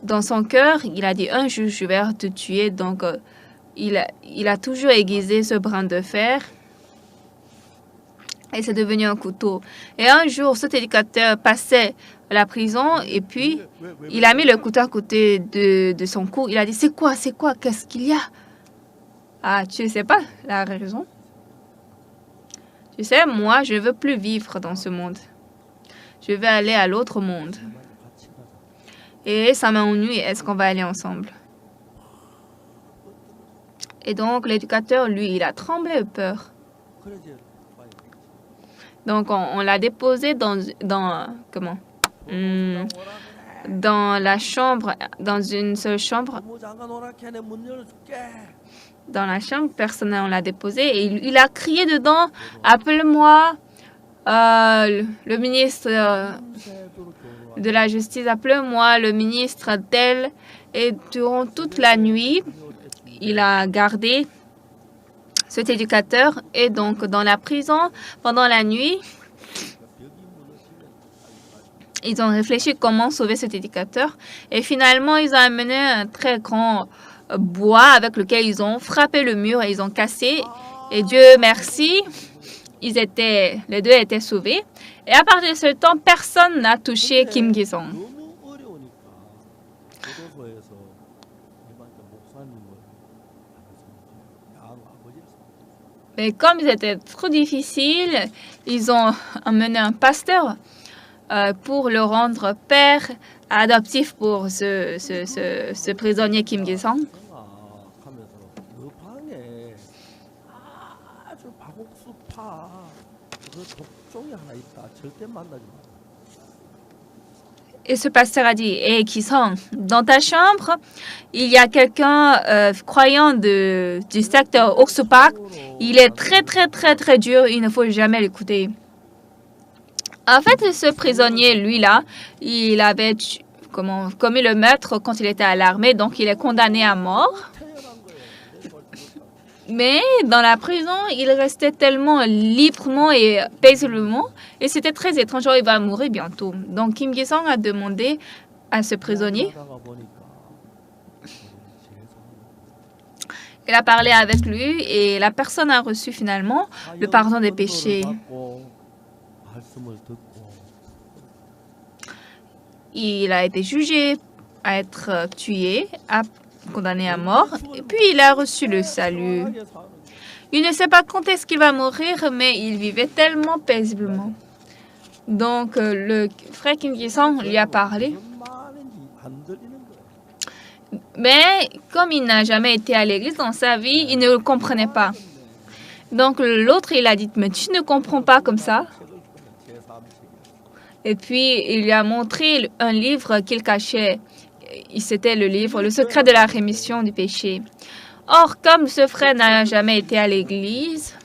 dans son cœur, il a dit, un jour, je vais te tuer. Donc, il a toujours aiguisé ce brin de fer. Et c'est devenu un couteau. Et un jour, cet éducateur passait à la prison et puis il a mis le couteau à côté de son cou. Il a dit, c'est quoi, qu'est-ce qu'il y a? Ah, tu ne sais pas la raison? Tu sais, moi, je ne veux plus vivre dans ce monde. Je vais aller à l'autre monde. Et ça m'ennuie, est-ce qu'on va aller ensemble? Et donc, l'éducateur, lui, il a tremblé de peur. Donc, on l'a déposé dans la chambre, dans une seule chambre. Dans la chambre personnelle, on l'a déposé et il a crié dedans, appelle-moi le ministre de la Justice, appelle-moi le ministre tel. Et durant toute la nuit, il a gardé cet éducateur. Et donc, dans la prison, pendant la nuit, ils ont réfléchi comment sauver cet éducateur. Et finalement, ils ont amené un très grand bois avec lequel ils ont frappé le mur et ils ont cassé. Et Dieu merci, les deux étaient sauvés. Et à partir de ce temps, personne n'a touché Kim Ki-song. Mais comme c'était trop difficile, ils ont amené un pasteur pour le rendre père adoptif pour ce prisonnier Kim Ki-song. Et ce pasteur a dit, hey Ki-song, dans ta chambre, il y a quelqu'un croyant du secteur Oksupak. Il est très, très, très, très dur. Il ne faut jamais l'écouter. En fait, ce prisonnier, lui-là, il avait commis le meurtre quand il était à l'armée. Donc, il est condamné à mort. Mais dans la prison, il restait tellement librement et paisiblement. Et c'était très étrange. Il va mourir bientôt. Donc, Kim Ki-song a demandé à ce prisonnier. Il a parlé avec lui et la personne a reçu finalement le pardon des péchés. Il a été jugé à être tué, condamné à mort, et puis il a reçu le salut. Il ne sait pas quand est-ce qu'il va mourir, mais il vivait tellement paisiblement. Donc, le frère Kim Ki-song lui a parlé. Mais comme il n'a jamais été à l'église dans sa vie, il ne le comprenait pas. Donc, l'autre, il a dit, mais tu ne comprends pas comme ça? Et puis, il lui a montré un livre qu'il cachait. C'était le livre « Le secret de la rémission du péché ». Or, comme ce frère n'a jamais été à l'église,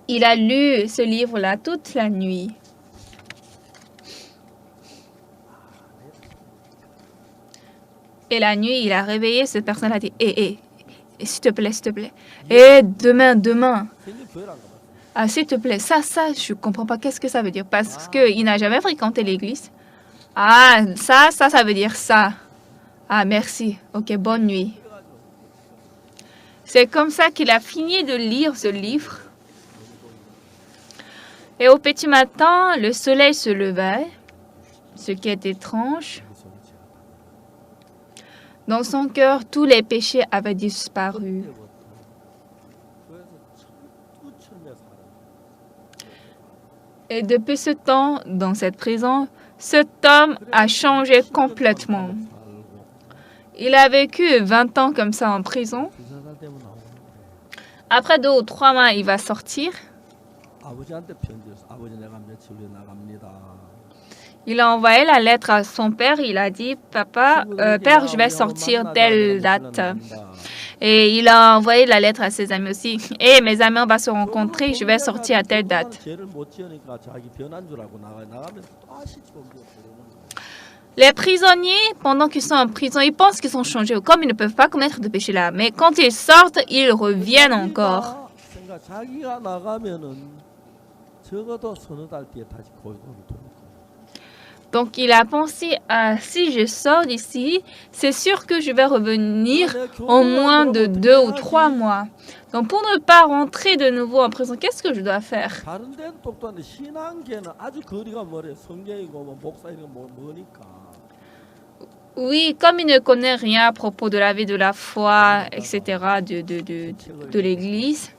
il a lu ce livre-là toute la nuit. Et la nuit, il a réveillé cette personne, a dit « s'il te plaît, s'il te plaît. Et demain. Ah, s'il te plaît, ça, je ne comprends pas. Qu'est-ce que ça veut dire? Parce qu'il n'a jamais fréquenté l'église. Ah, ça veut dire ça. Ah, merci. Ok, bonne nuit. » C'est comme ça qu'il a fini de lire ce livre. Et au petit matin, le soleil se levait, ce qui est étrange. Dans son cœur, tous les péchés avaient disparu. Et depuis ce temps, dans cette prison, cet homme a changé complètement. Il a vécu 20 ans comme ça en prison. Après 2 ou 3 mois, il va sortir. Il a envoyé la lettre à son père. Il a dit, père, je vais sortir telle date. Et il a envoyé la lettre à ses amis aussi. Et mes amis, on va se rencontrer. Je vais sortir à telle date. Les prisonniers, pendant qu'ils sont en prison, ils pensent qu'ils sont changés. Comme ils ne peuvent pas commettre de péché là. Mais quand ils sortent, ils reviennent encore. 자기가 나가면은 적어도 서너 달 뒤에 다시 고향으로 돌아올 거야. Donc il a pensé, si je sors d'ici, c'est sûr que je vais revenir en moins de 2 ou 3 mois. Donc pour ne pas rentrer de nouveau en prison, qu'est-ce que je dois faire? 다른 데는 똑똑한데 신앙계는 아주 거리가 멀어요. 성경이고 뭐 목사 이런 거 뭐니까. Oui, comme il ne connaît rien à propos de la vie de la foi, etc., de l'Église,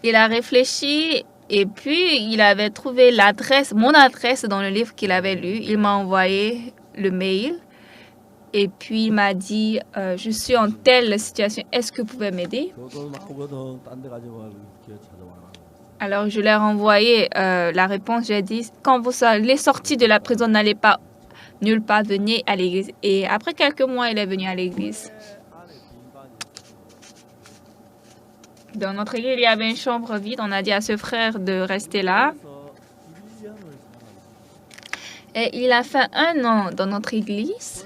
il a réfléchi et puis il avait trouvé l'adresse, mon adresse dans le livre qu'il avait lu. Il m'a envoyé le mail et puis il m'a dit je suis en telle situation, est-ce que vous pouvez m'aider? 교도 나오거든 딴 데 가지고 이렇게 찾아와라. Alors je leur ai envoyé la réponse, j'ai dit quand vous allez sortir de la prison, n'allez pas nulle part, venez à l'église. Et après quelques mois, il est venu à l'église. Dans notre église, il y avait une chambre vide. On a dit à ce frère de rester là. Et il a fait 1 an dans notre église.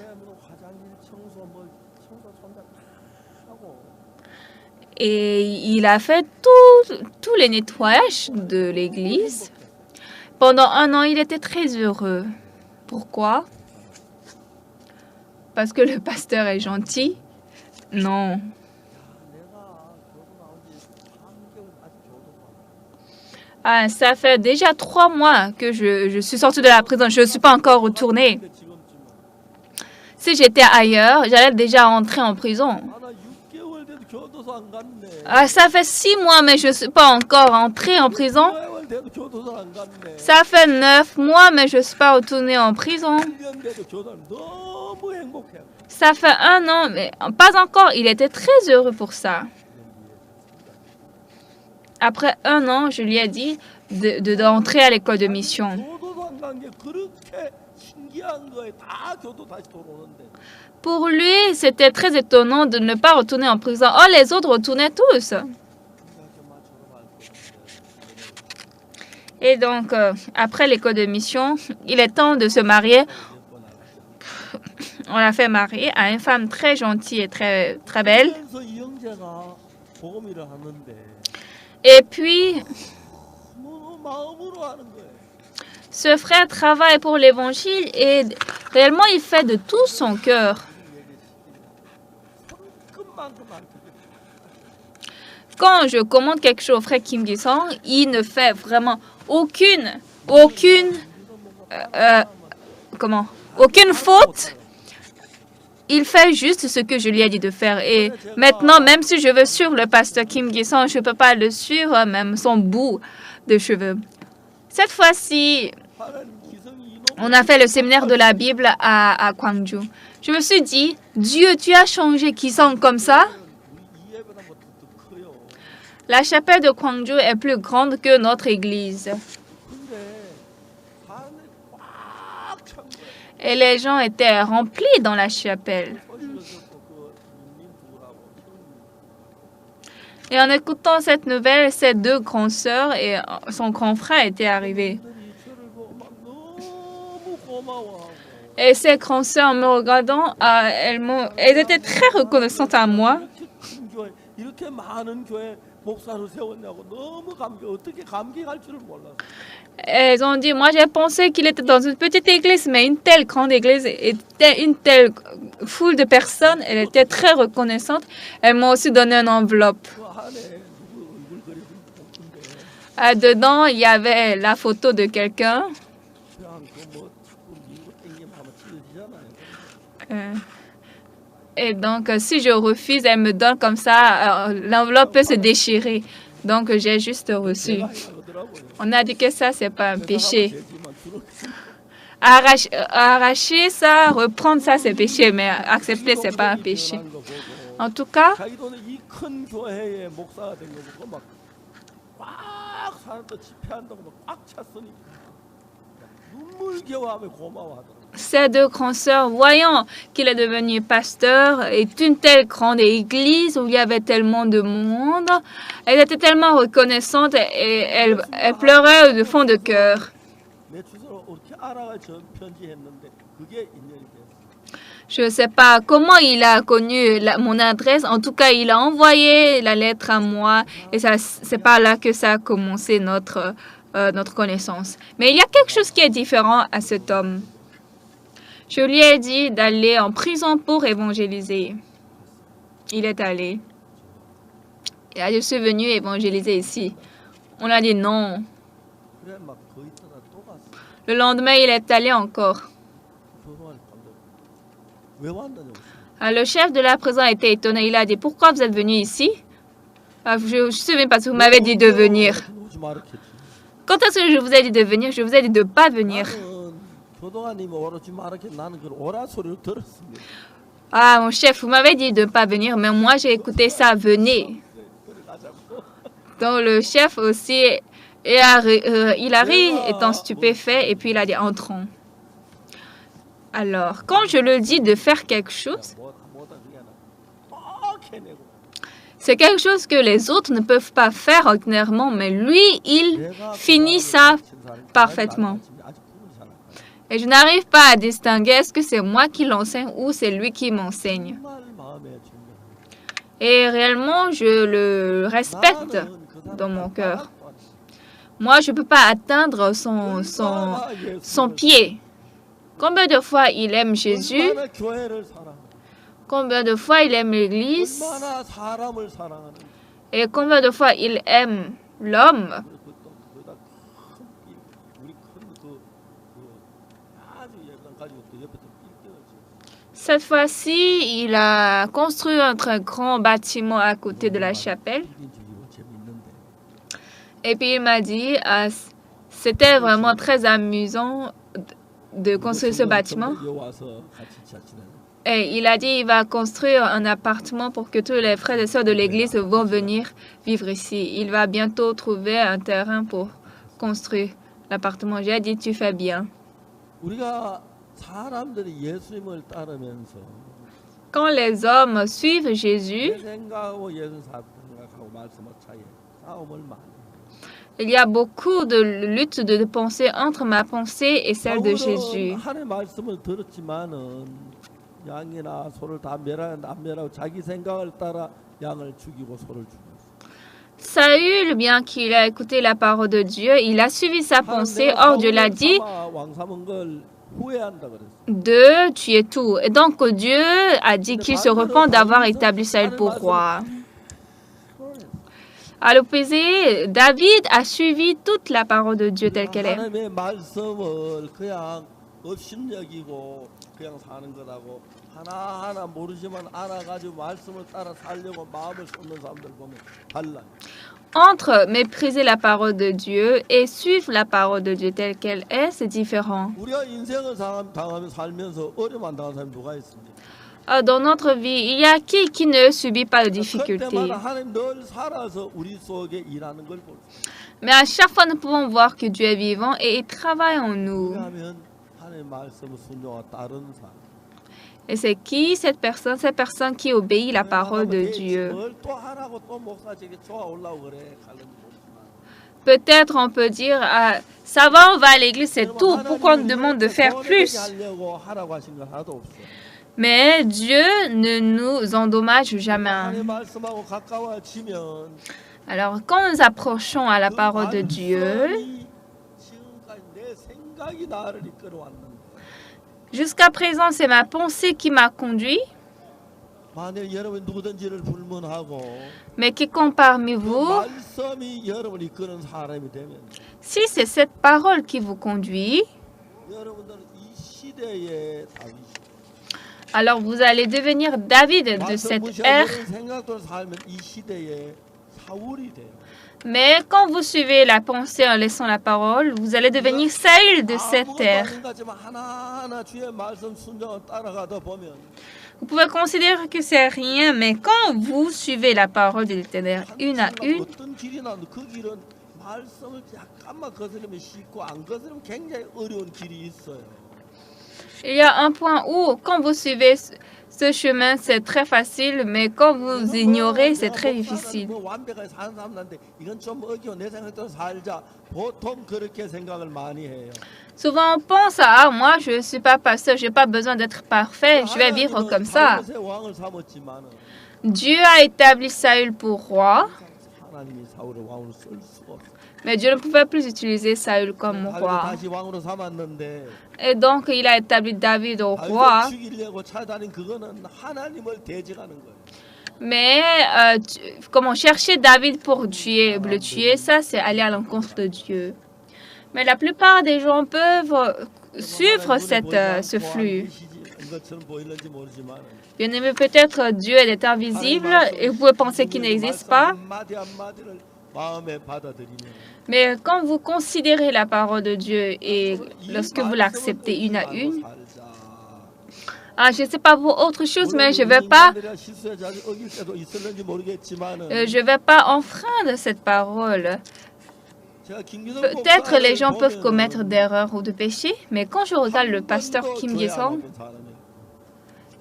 Et il a fait tous les nettoyages de l'église. Pendant 1 an, il était très heureux. Pourquoi? Parce que le pasteur est gentil? Non. Ah, ça fait déjà 3 mois que je suis sortie de la prison. Je ne suis pas encore retournée. Si j'étais ailleurs, j'allais déjà rentrer en prison. Ah, ça fait 6 mois, mais je ne suis pas encore entrée en prison. Ça fait 9 mois, mais je ne suis pas retournée en prison. Ça fait 1 an, mais pas encore. Il était très heureux pour ça. Après 1 an, je lui ai dit d'entrer à l'école de mission. Pour lui, c'était très étonnant de ne pas retourner en prison. Oh, les autres retournaient tous. Et donc, après l'école de mission, il est temps de se marier. On l'a fait marier à une femme très gentille et très, très belle. Et puis, ce frère travaille pour l'évangile et réellement, il fait de tout son cœur. Quand je commande quelque chose au frère Kim Gi-sung, il ne fait vraiment aucune faute. Il fait juste ce que je lui ai dit de faire. Et maintenant, même si je veux suivre le pasteur Kim Gi-sung, je ne peux pas le suivre, même son bout de cheveux. Cette fois-ci, on a fait le séminaire de la Bible à Gwangju. Je me suis dit, Dieu, tu as changé Gi-sung comme ça? La chapelle de Gwangju est plus grande que notre église. Et les gens étaient remplis dans la chapelle. Et en écoutant cette nouvelle, ses 2 grandes sœurs et son grand frère étaient arrivés. Et ces grandes sœurs, en me regardant, elles étaient très reconnaissantes à moi. Elles ont dit, moi j'ai pensé qu'il était dans une petite église, mais une telle grande église, une telle foule de personnes, elle était très reconnaissante. Elles m'ont aussi donné une enveloppe. Dedans, il y avait la photo de quelqu'un. Et donc, si je refuse, elle me donne comme ça, l'enveloppe peut se déchirer. Donc, j'ai juste reçu. On a dit que ça, c'est pas un péché. Arracher ça, reprendre ça, c'est péché, mais accepter, c'est pas un péché. En tout cas, ces 2 grandes sœurs, voyant qu'il est devenu pasteur et une telle grande église où il y avait tellement de monde, elles étaient tellement reconnaissantes et elles pleuraient du fond de cœur. 어떻게 알아가 저 편지했는데 그게 인연이 됐어. Je ne sais pas comment il a connu mon adresse. En tout cas, il a envoyé la lettre à moi et c'est par là que ça a commencé notre connaissance. Mais il y a quelque chose qui est différent à cet homme. Je lui ai dit d'aller en prison pour évangéliser. Il est allé. Il a dit, je suis venu évangéliser ici. On a dit non. 그래 막 거의 있다가 또 갔어. Le lendemain, il est allé encore. 교도관 감독 왜 왔느냐고. Alors, le chef de la prison était étonné. Il a dit, pourquoi vous êtes venu ici? Je ne me souviens pas si vous m'avez dit de venir. 오지 말았겠지. Quand est-ce que je vous ai dit de venir? Je vous ai dit de ne pas venir. 나는 교도관님이 오지 말았겠지. 나는 그 오라 소리를 들었습니다. Ah, mon chef, vous m'avez dit de ne pas venir, mais moi, j'ai écouté ça, venez. 그래 가자고. Donc, le chef aussi, il a ri, étant stupéfait, et puis il a dit, entrons. Alors, quand je lui dis de faire quelque chose, 뭐다 그게 아니라 막 해내고. c'est quelque chose que les autres ne peuvent pas faire ordinairement, mais lui, il finit ça parfaitement. Et je n'arrive pas à distinguer est-ce que c'est moi qui l'enseigne ou c'est lui qui m'enseigne. Et réellement, je le respecte dans mon cœur. Moi, je ne peux pas atteindre son pied. Combien de fois il aime Jésus? Combien de fois il aime l'Église? Et combien de fois il aime l'homme? Cette fois-ci, il a construit un très grand bâtiment à côté de la chapelle. Et puis il m'a dit, c'était vraiment très amusant de construire ce bâtiment. Et il a dit, il va construire un appartement pour que tous les frères et sœurs de l'église vont venir vivre ici. Il va bientôt trouver un terrain pour construire l'appartement. J'ai dit, tu fais bien. Quand les hommes suivent Jésus, il y a beaucoup de luttes de pensée entre ma pensée et celle de Jésus. Saül, bien qu'il a écouté la parole de Dieu, il a suivi sa pensée. Or, Dieu l'a dit de tuer tout. Et donc, Dieu a dit qu'il se repent d'avoir établi Saül pour roi. À l'opposé, David a suivi toute la parole de Dieu telle qu'elle est. Entre mépriser la parole de Dieu et suivre la parole de Dieu telle qu'elle est, c'est différent. Dans notre vie, il y a qui ne subit pas de difficultés. Mais à chaque fois, nous pouvons voir que Dieu est vivant et il travaille en nous. Et c'est qui cette personne? Cette personne qui obéit la parole de Dieu. Peut-être on peut dire, ça va, on va à l'église, c'est tout. Pourquoi on nous demande de faire plus? Mais Dieu ne nous endommage jamais. Alors, quand nous approchons à la parole de Dieu, jusqu'à présent, c'est ma pensée qui m'a conduit. Mais quiconque parmi vous, si c'est cette parole qui vous conduit, alors vous allez devenir David de cette ère. Mais quand vous suivez la pensée en laissant la parole, vous allez devenir Saül de cette ère. Vous pouvez considérer que c'est rien, mais quand vous suivez la parole de l'Éternel une à une, Il y a un point où, quand vous suivez ce chemin, c'est très facile, mais quand vous ignorez, c'est très difficile. 뭐 완벽하게 사는 사람한테 이건 좀 어기고 내 생각대로 살자. 보통 그렇게 생각을 많이 해요. Souvent, on pense à moi, je ne suis pas pasteur, je n'ai pas besoin d'être parfait, je vais vivre comme ça. 다윗의 왕을 삼았지만은 Dieu a établi Saül pour roi, 하나님이 사울의 왕으로 쓸 수가 없어요. mais Dieu ne pouvait plus utiliser Saül comme 다윗을 roi. 다시 왕으로 삼았는데 Et donc, il a établi David au roi. 다윗을 죽이려고 찾아다닌 그거는 하나님을 대적하는 거예요. Mais comment chercher David pour le tuer, ça c'est aller à l'encontre de Dieu. Mais la plupart des gens peuvent suivre ce flux. 이것처럼 보이는지 모르지만 Bien aimé, peut-être Dieu est invisible et vous pouvez penser qu'il n'existe pas. 한마디 한마디를 마음에 받아들이면 Mais quand vous considérez la parole de Dieu et lorsque vous l'acceptez une à une, je ne sais pas pour autre chose, mais je ne vais pas enfreindre cette parole. Peut-être les gens peuvent commettre d'erreurs ou de péchés, mais quand je regarde le pasteur Kim Gi-song,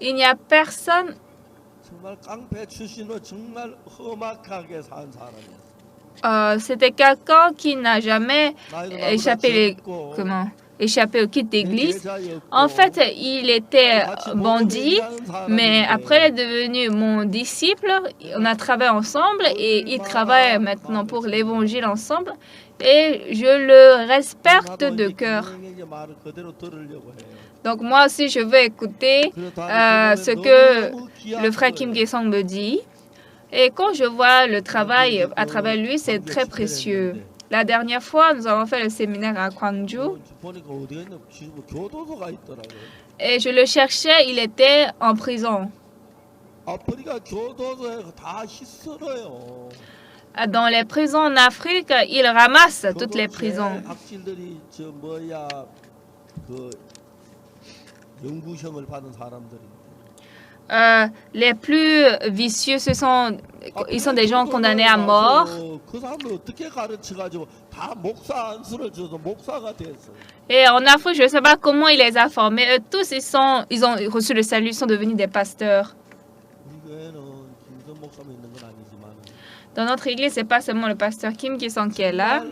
il n'y a personne c'était quelqu'un qui n'a jamais échappé au kit d'église. En fait, il était bandit, mais après il est devenu mon disciple. On a travaillé ensemble et il travaille maintenant pour l'évangile ensemble. Et je le respecte de cœur. Donc moi aussi, je veux écouter ce que le frère Kim Gi-song me dit. Et quand je vois le travail à travers lui, c'est très précieux. La dernière fois, nous avons fait le séminaire à Gwangju. Et je le cherchais, il était en prison. Dans les prisons en Afrique, il ramasse toutes les prisons. Les plus vicieux, ils sont des gens condamnés à mort. Et en Afrique, je ne sais pas comment il les a formés. Eux tous, ils ont reçu le salut, ils sont devenus des pasteurs. Dans notre église, ce n'est pas seulement le pasteur Kim Gi-song qui est là.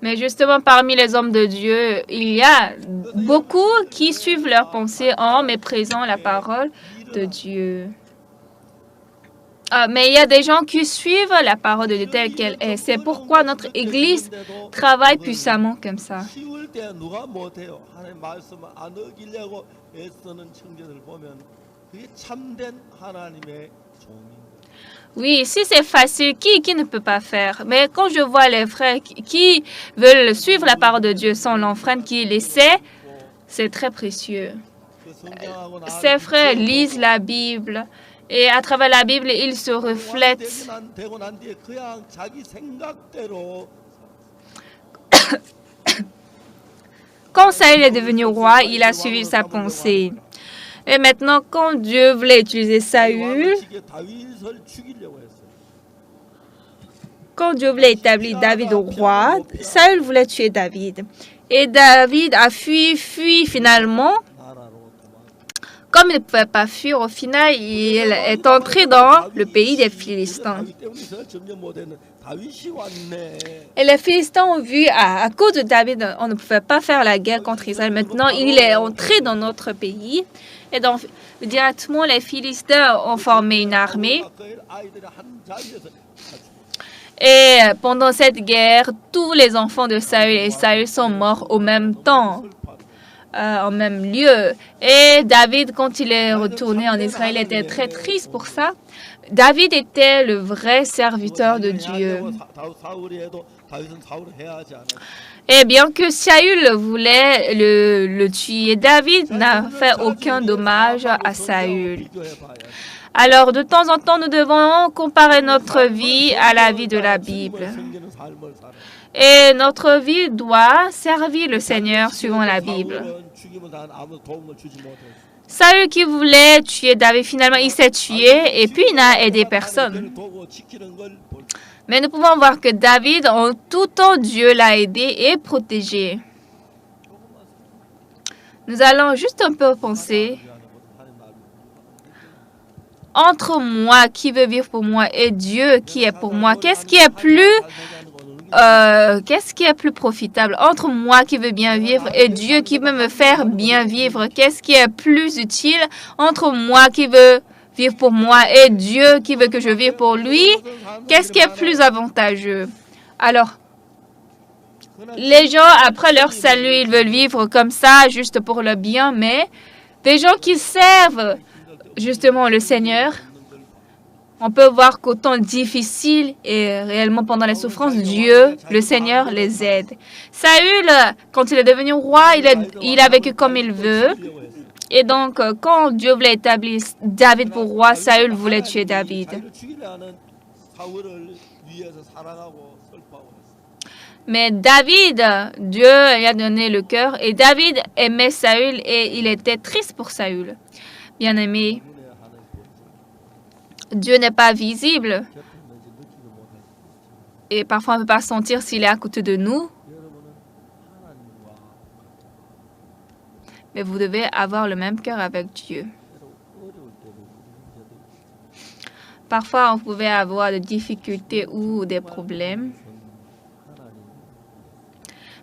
Mais justement, parmi les hommes de Dieu, il y a beaucoup qui suivent leurs pensées en méprisant la parole de Dieu. Mais il y a des gens qui suivent la parole de Dieu telle qu'elle est. C'est pourquoi notre Église travaille puissamment comme ça. Oui, si c'est facile, qui ne peut pas faire? Mais quand je vois les frères qui veulent suivre la parole de Dieu sans l'enfreindre, qui l'essaient, c'est très précieux. Ces frères lisent la Bible et à travers la Bible, ils se reflètent. Quand Saül est devenu roi, il a suivi sa pensée. Et maintenant, quand Dieu voulait utiliser Saül, quand Dieu voulait établir David au roi, Saül voulait tuer David. Et David a fui finalement. Comme il ne pouvait pas fuir, au final, il est entré dans le pays des Philistins. Et les Philistins ont vu, à cause de David, on ne pouvait pas faire la guerre contre Israël. Maintenant, il est entré dans notre pays. Et donc, directement, les Philistins ont formé une armée. Et pendant cette guerre, tous les enfants de Saül et Saül sont morts au même temps, en même lieu. Et David, quand il est retourné en Israël, était très triste pour ça. David était le vrai serviteur de Dieu. Et bien que Saül voulait le tuer, David n'a fait aucun dommage à Saül. Alors, de temps en temps, nous devons comparer notre vie à la vie de la Bible. Et notre vie doit servir le Seigneur suivant la Bible. 죽임을 당한 아무 도움을 주지 못했어. Saül qui voulait tuer David, finalement il s'est tué et puis il n'a aidé personne. Mais nous pouvons voir que David, en tout temps, Dieu l'a aidé et protégé. Nous allons juste un peu penser. Entre moi qui veut vivre pour moi et Dieu qui est pour moi, qu'est-ce qui est plus profitable? Entre moi qui veux bien vivre et Dieu qui veut me faire bien vivre, qu'est-ce qui est plus utile? Entre moi qui veut vivre pour moi et Dieu qui veut que je vive pour lui, qu'est-ce qui est plus avantageux? Alors, les gens, après leur salut, ils veulent vivre comme ça, juste pour le bien, mais des gens qui servent justement le Seigneur, on peut voir qu'au temps difficile et réellement pendant les souffrances, Dieu, le Seigneur, les aide. Saül, quand il est devenu roi, il a vécu comme il veut. Et donc, quand Dieu voulait établir David pour roi, Saül voulait tuer David. Mais David, Dieu lui a donné le cœur et David aimait Saül et il était triste pour Saül. Bien-aimé, Dieu n'est pas visible et parfois on ne peut pas sentir s'il est à côté de nous. Mais vous devez avoir le même cœur avec Dieu. Parfois, on pouvait avoir des difficultés ou des problèmes.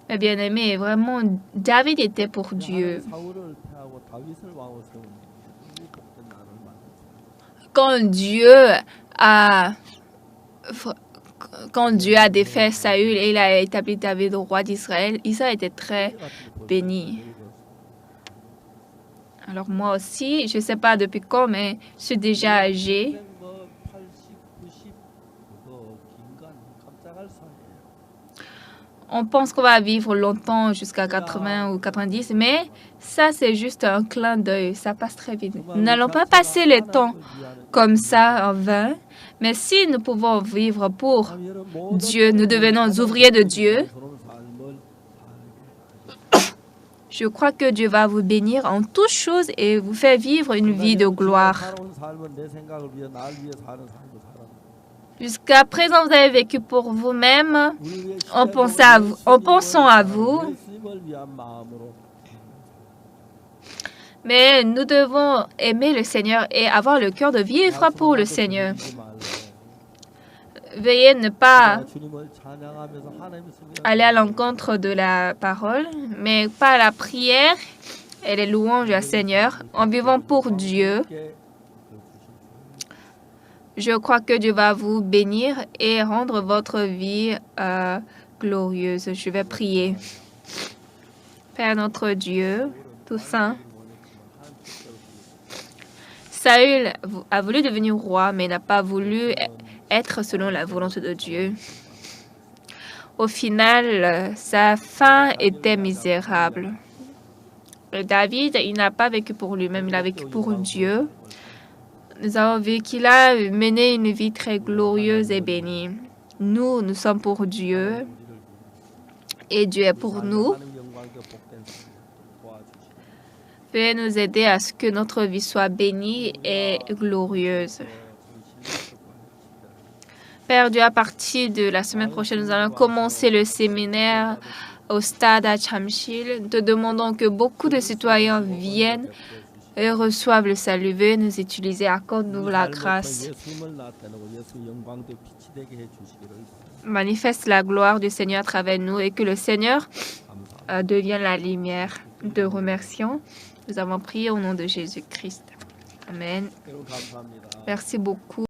Mais bien aimé, vraiment, David était pour Dieu. Quand Dieu a défait Saül et il a établi David au roi d'Israël, Israël était très béni. Alors moi aussi, je ne sais pas depuis quand, mais je suis déjà âgée. On pense qu'on va vivre longtemps jusqu'à 80 ou 90, mais ça, c'est juste un clin d'œil. Ça passe très vite. Nous n'allons pas passer le temps comme ça en vain, mais si nous pouvons vivre pour Dieu, nous devenons ouvriers de Dieu. Je crois que Dieu va vous bénir en toutes choses et vous faire vivre une vie de gloire. Jusqu'à présent, vous avez vécu pour vous-même, en pensant à vous. Mais nous devons aimer le Seigneur et avoir le cœur de vivre pour le Seigneur. Veuillez ne pas aller à l'encontre de la parole, mais par la prière et les louanges au Seigneur, en vivant pour Dieu. Je crois que Dieu va vous bénir et rendre votre vie glorieuse. Je vais prier. Père notre Dieu, tout saint, Saül a voulu devenir roi, mais n'a pas voulu être selon la volonté de Dieu. Au final, sa fin était misérable. David, il n'a pas vécu pour lui-même, il a vécu pour Dieu. Nous avons vu qu'il a mené une vie très glorieuse et bénie. Nous sommes pour Dieu et Dieu est pour nous. Veuillez nous aider à ce que notre vie soit bénie et glorieuse. Père Dieu, à partir de la semaine prochaine, nous allons commencer le séminaire au stade à Chamshil. Nous te demandons que beaucoup de citoyens viennent et reçoivent le salut. Veuillez nous utiliser, accorde-nous la grâce. Manifeste la gloire du Seigneur à travers nous et que le Seigneur devienne la lumière. Nous te remercions. Nous avons prié au nom de Jésus-Christ. Amen. Merci beaucoup.